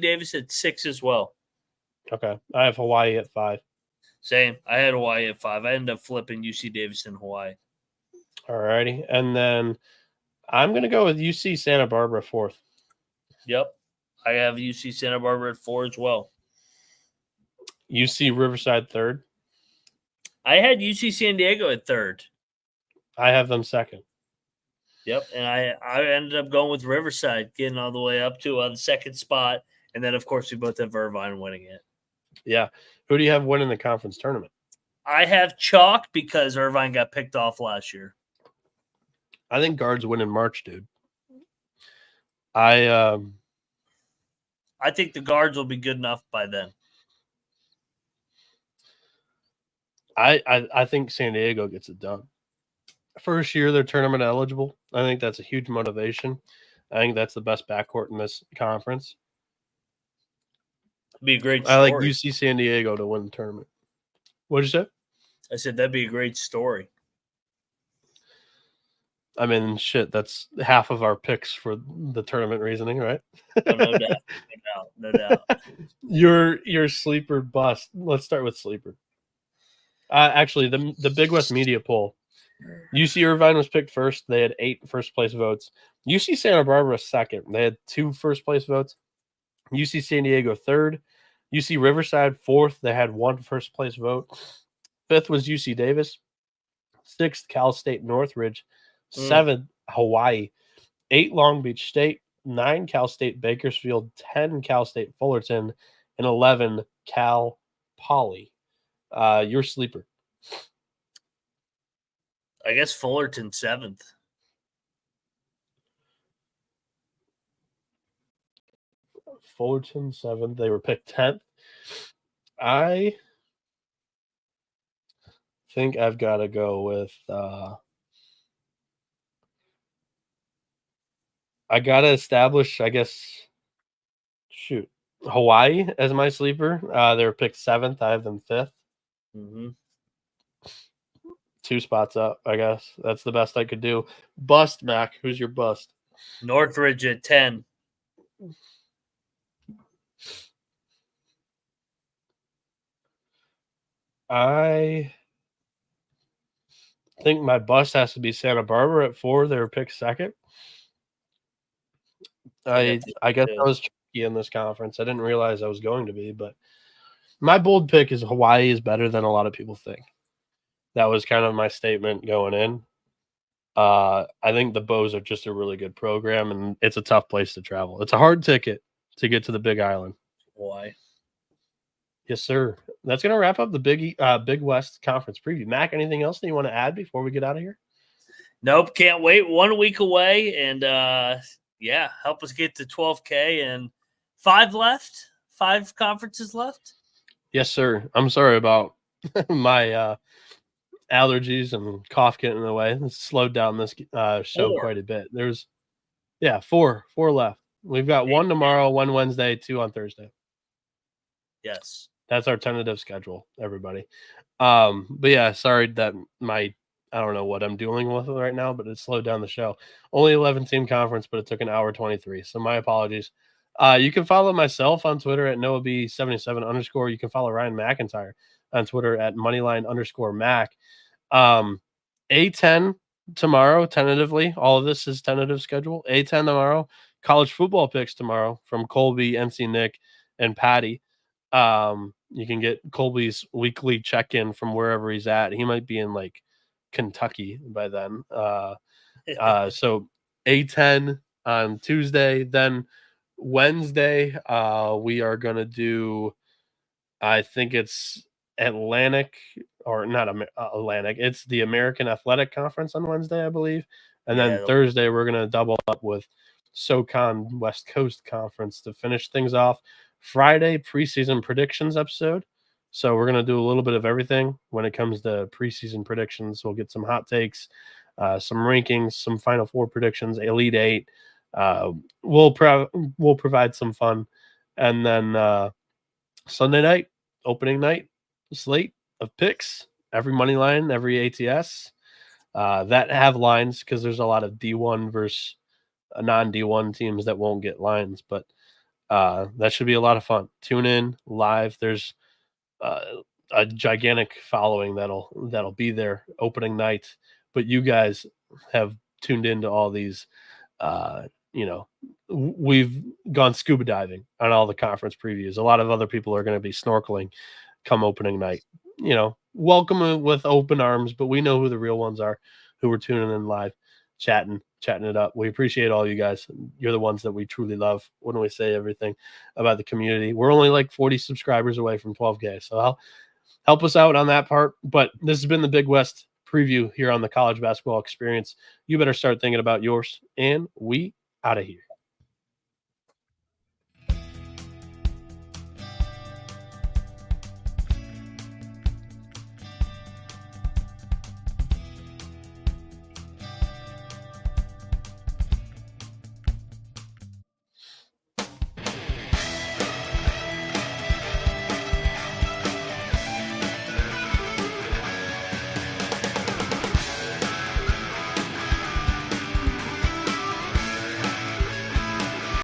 [SPEAKER 1] Davis at 6 as well.
[SPEAKER 2] Okay. I have Hawaii at 5.
[SPEAKER 1] Same. I had Hawaii at 5. I ended up flipping UC Davis in Hawaii.
[SPEAKER 2] All righty. And then I'm going to go with UC Santa Barbara 4th.
[SPEAKER 1] Yep. I have UC Santa Barbara at 4 as well.
[SPEAKER 2] UC Riverside 3rd.
[SPEAKER 1] I had UC San Diego at 3rd.
[SPEAKER 2] I have them 2nd.
[SPEAKER 1] Yep. And I ended up going with Riverside, getting all the way up to the 2nd spot. And then, of course, we both have Irvine winning it.
[SPEAKER 2] Yeah. Who do you have winning the conference tournament?
[SPEAKER 1] I have chalk because Irvine got picked off last year.
[SPEAKER 2] I think guards win in March, dude. I
[SPEAKER 1] think the guards will be good enough by then.
[SPEAKER 2] I think San Diego gets it done. First year they're tournament eligible. I think that's a huge motivation. I think that's the best backcourt in this conference.
[SPEAKER 1] It'd be a great story.
[SPEAKER 2] I like UC San Diego to win the tournament. What did you say?
[SPEAKER 1] I said that'd be a great story.
[SPEAKER 2] I mean, shit, that's half of our picks for the tournament reasoning, right?
[SPEAKER 1] Oh, no doubt.
[SPEAKER 2] Your sleeper bust. Let's start with sleeper. Actually, the Big West Media poll. UC Irvine was picked first. They had 8 first-place votes. UC Santa Barbara second. They had 2 first-place votes. UC San Diego third. UC Riverside fourth. They had 1 first-place vote. 5th was UC Davis. 6th, Cal State Northridge. 7th, Hawaii. 8, Long Beach State. 9, Cal State Bakersfield. 10, Cal State Fullerton. And 11, Cal Poly. Your sleeper.
[SPEAKER 1] I guess Fullerton 7th.
[SPEAKER 2] Fullerton 7th. They were picked 10th. I think I've got to go with I got to establish, I guess, Hawaii as my sleeper. They were picked 7th. I have them 5th.
[SPEAKER 1] Mm-hmm.
[SPEAKER 2] 2 spots up, I guess. That's the best I could do. Bust, Mac. Who's your bust?
[SPEAKER 1] Northridge at 10.
[SPEAKER 2] I think my bust has to be Santa Barbara at 4. They were picked 2nd. I guess I was tricky in this conference. I didn't realize I was going to be, but my bold pick is Hawaii is better than a lot of people think. That was kind of my statement going in. I think the Bows are just a really good program, and it's a tough place to travel. It's a hard ticket to get to the Big Island.
[SPEAKER 1] Why?
[SPEAKER 2] Yes, sir. That's going to wrap up the Big West Conference preview. Mac, anything else that you want to add before we get out of here?
[SPEAKER 1] Nope, can't wait. 1 week away, and help us get to 12K and 5 left. 5 conferences left.
[SPEAKER 2] Yes, sir. I'm sorry about my allergies and cough getting in the way. It's slowed down this show
[SPEAKER 1] 4.
[SPEAKER 2] quite a bit. There's 4 left. We've got 1 tomorrow, 1 Wednesday, 2 on Thursday.
[SPEAKER 1] Yes.
[SPEAKER 2] That's our tentative schedule, everybody. But yeah, sorry that I don't know what I'm dealing with right now, but it slowed down the show. Only 11-team conference, but it took an hour 23. So my apologies. You can follow myself on Twitter at NoahB77_. You can follow Ryan McIntyre on Twitter at Moneyline_Mac. A10 tomorrow, tentatively. All of this is tentative schedule. A10 tomorrow. College football picks tomorrow from Colby, NC Nick, and Patty. You can get Colby's weekly check-in from wherever he's at. He might be in like Kentucky by then. So A10 on Tuesday. Then Wednesday, we are going to do, I think it's Atlantic, or not Atlantic. It's the American Athletic Conference on Wednesday, I believe. And then Thursday, we're going to double up with SoCon West Coast Conference to finish things off. Friday, preseason predictions episode. So we're going to do a little bit of everything when it comes to preseason predictions. We'll get some hot takes, some rankings, some Final Four predictions, Elite Eight. We'll provide some fun. And then Sunday night, opening night, slate of picks, every money line, every ATS that have lines, because there's a lot of D1 versus non-D1 teams that won't get lines. But That should be a lot of fun. Tune in live. There's a gigantic following that'll be there opening night, but you guys have tuned into all these. We've gone scuba diving on all the conference previews. A lot of other people are going to be snorkeling come opening night. Welcome with open arms, but we know who the real ones are, who are tuning in live, chatting it up. We appreciate all you guys. You're the ones that we truly love when we say everything about the community. We're only like 40 subscribers away from 12K, so help us out on that part. But this has been the Big West preview here on the College Basketball Experience. You better start thinking about yours, and we out of here.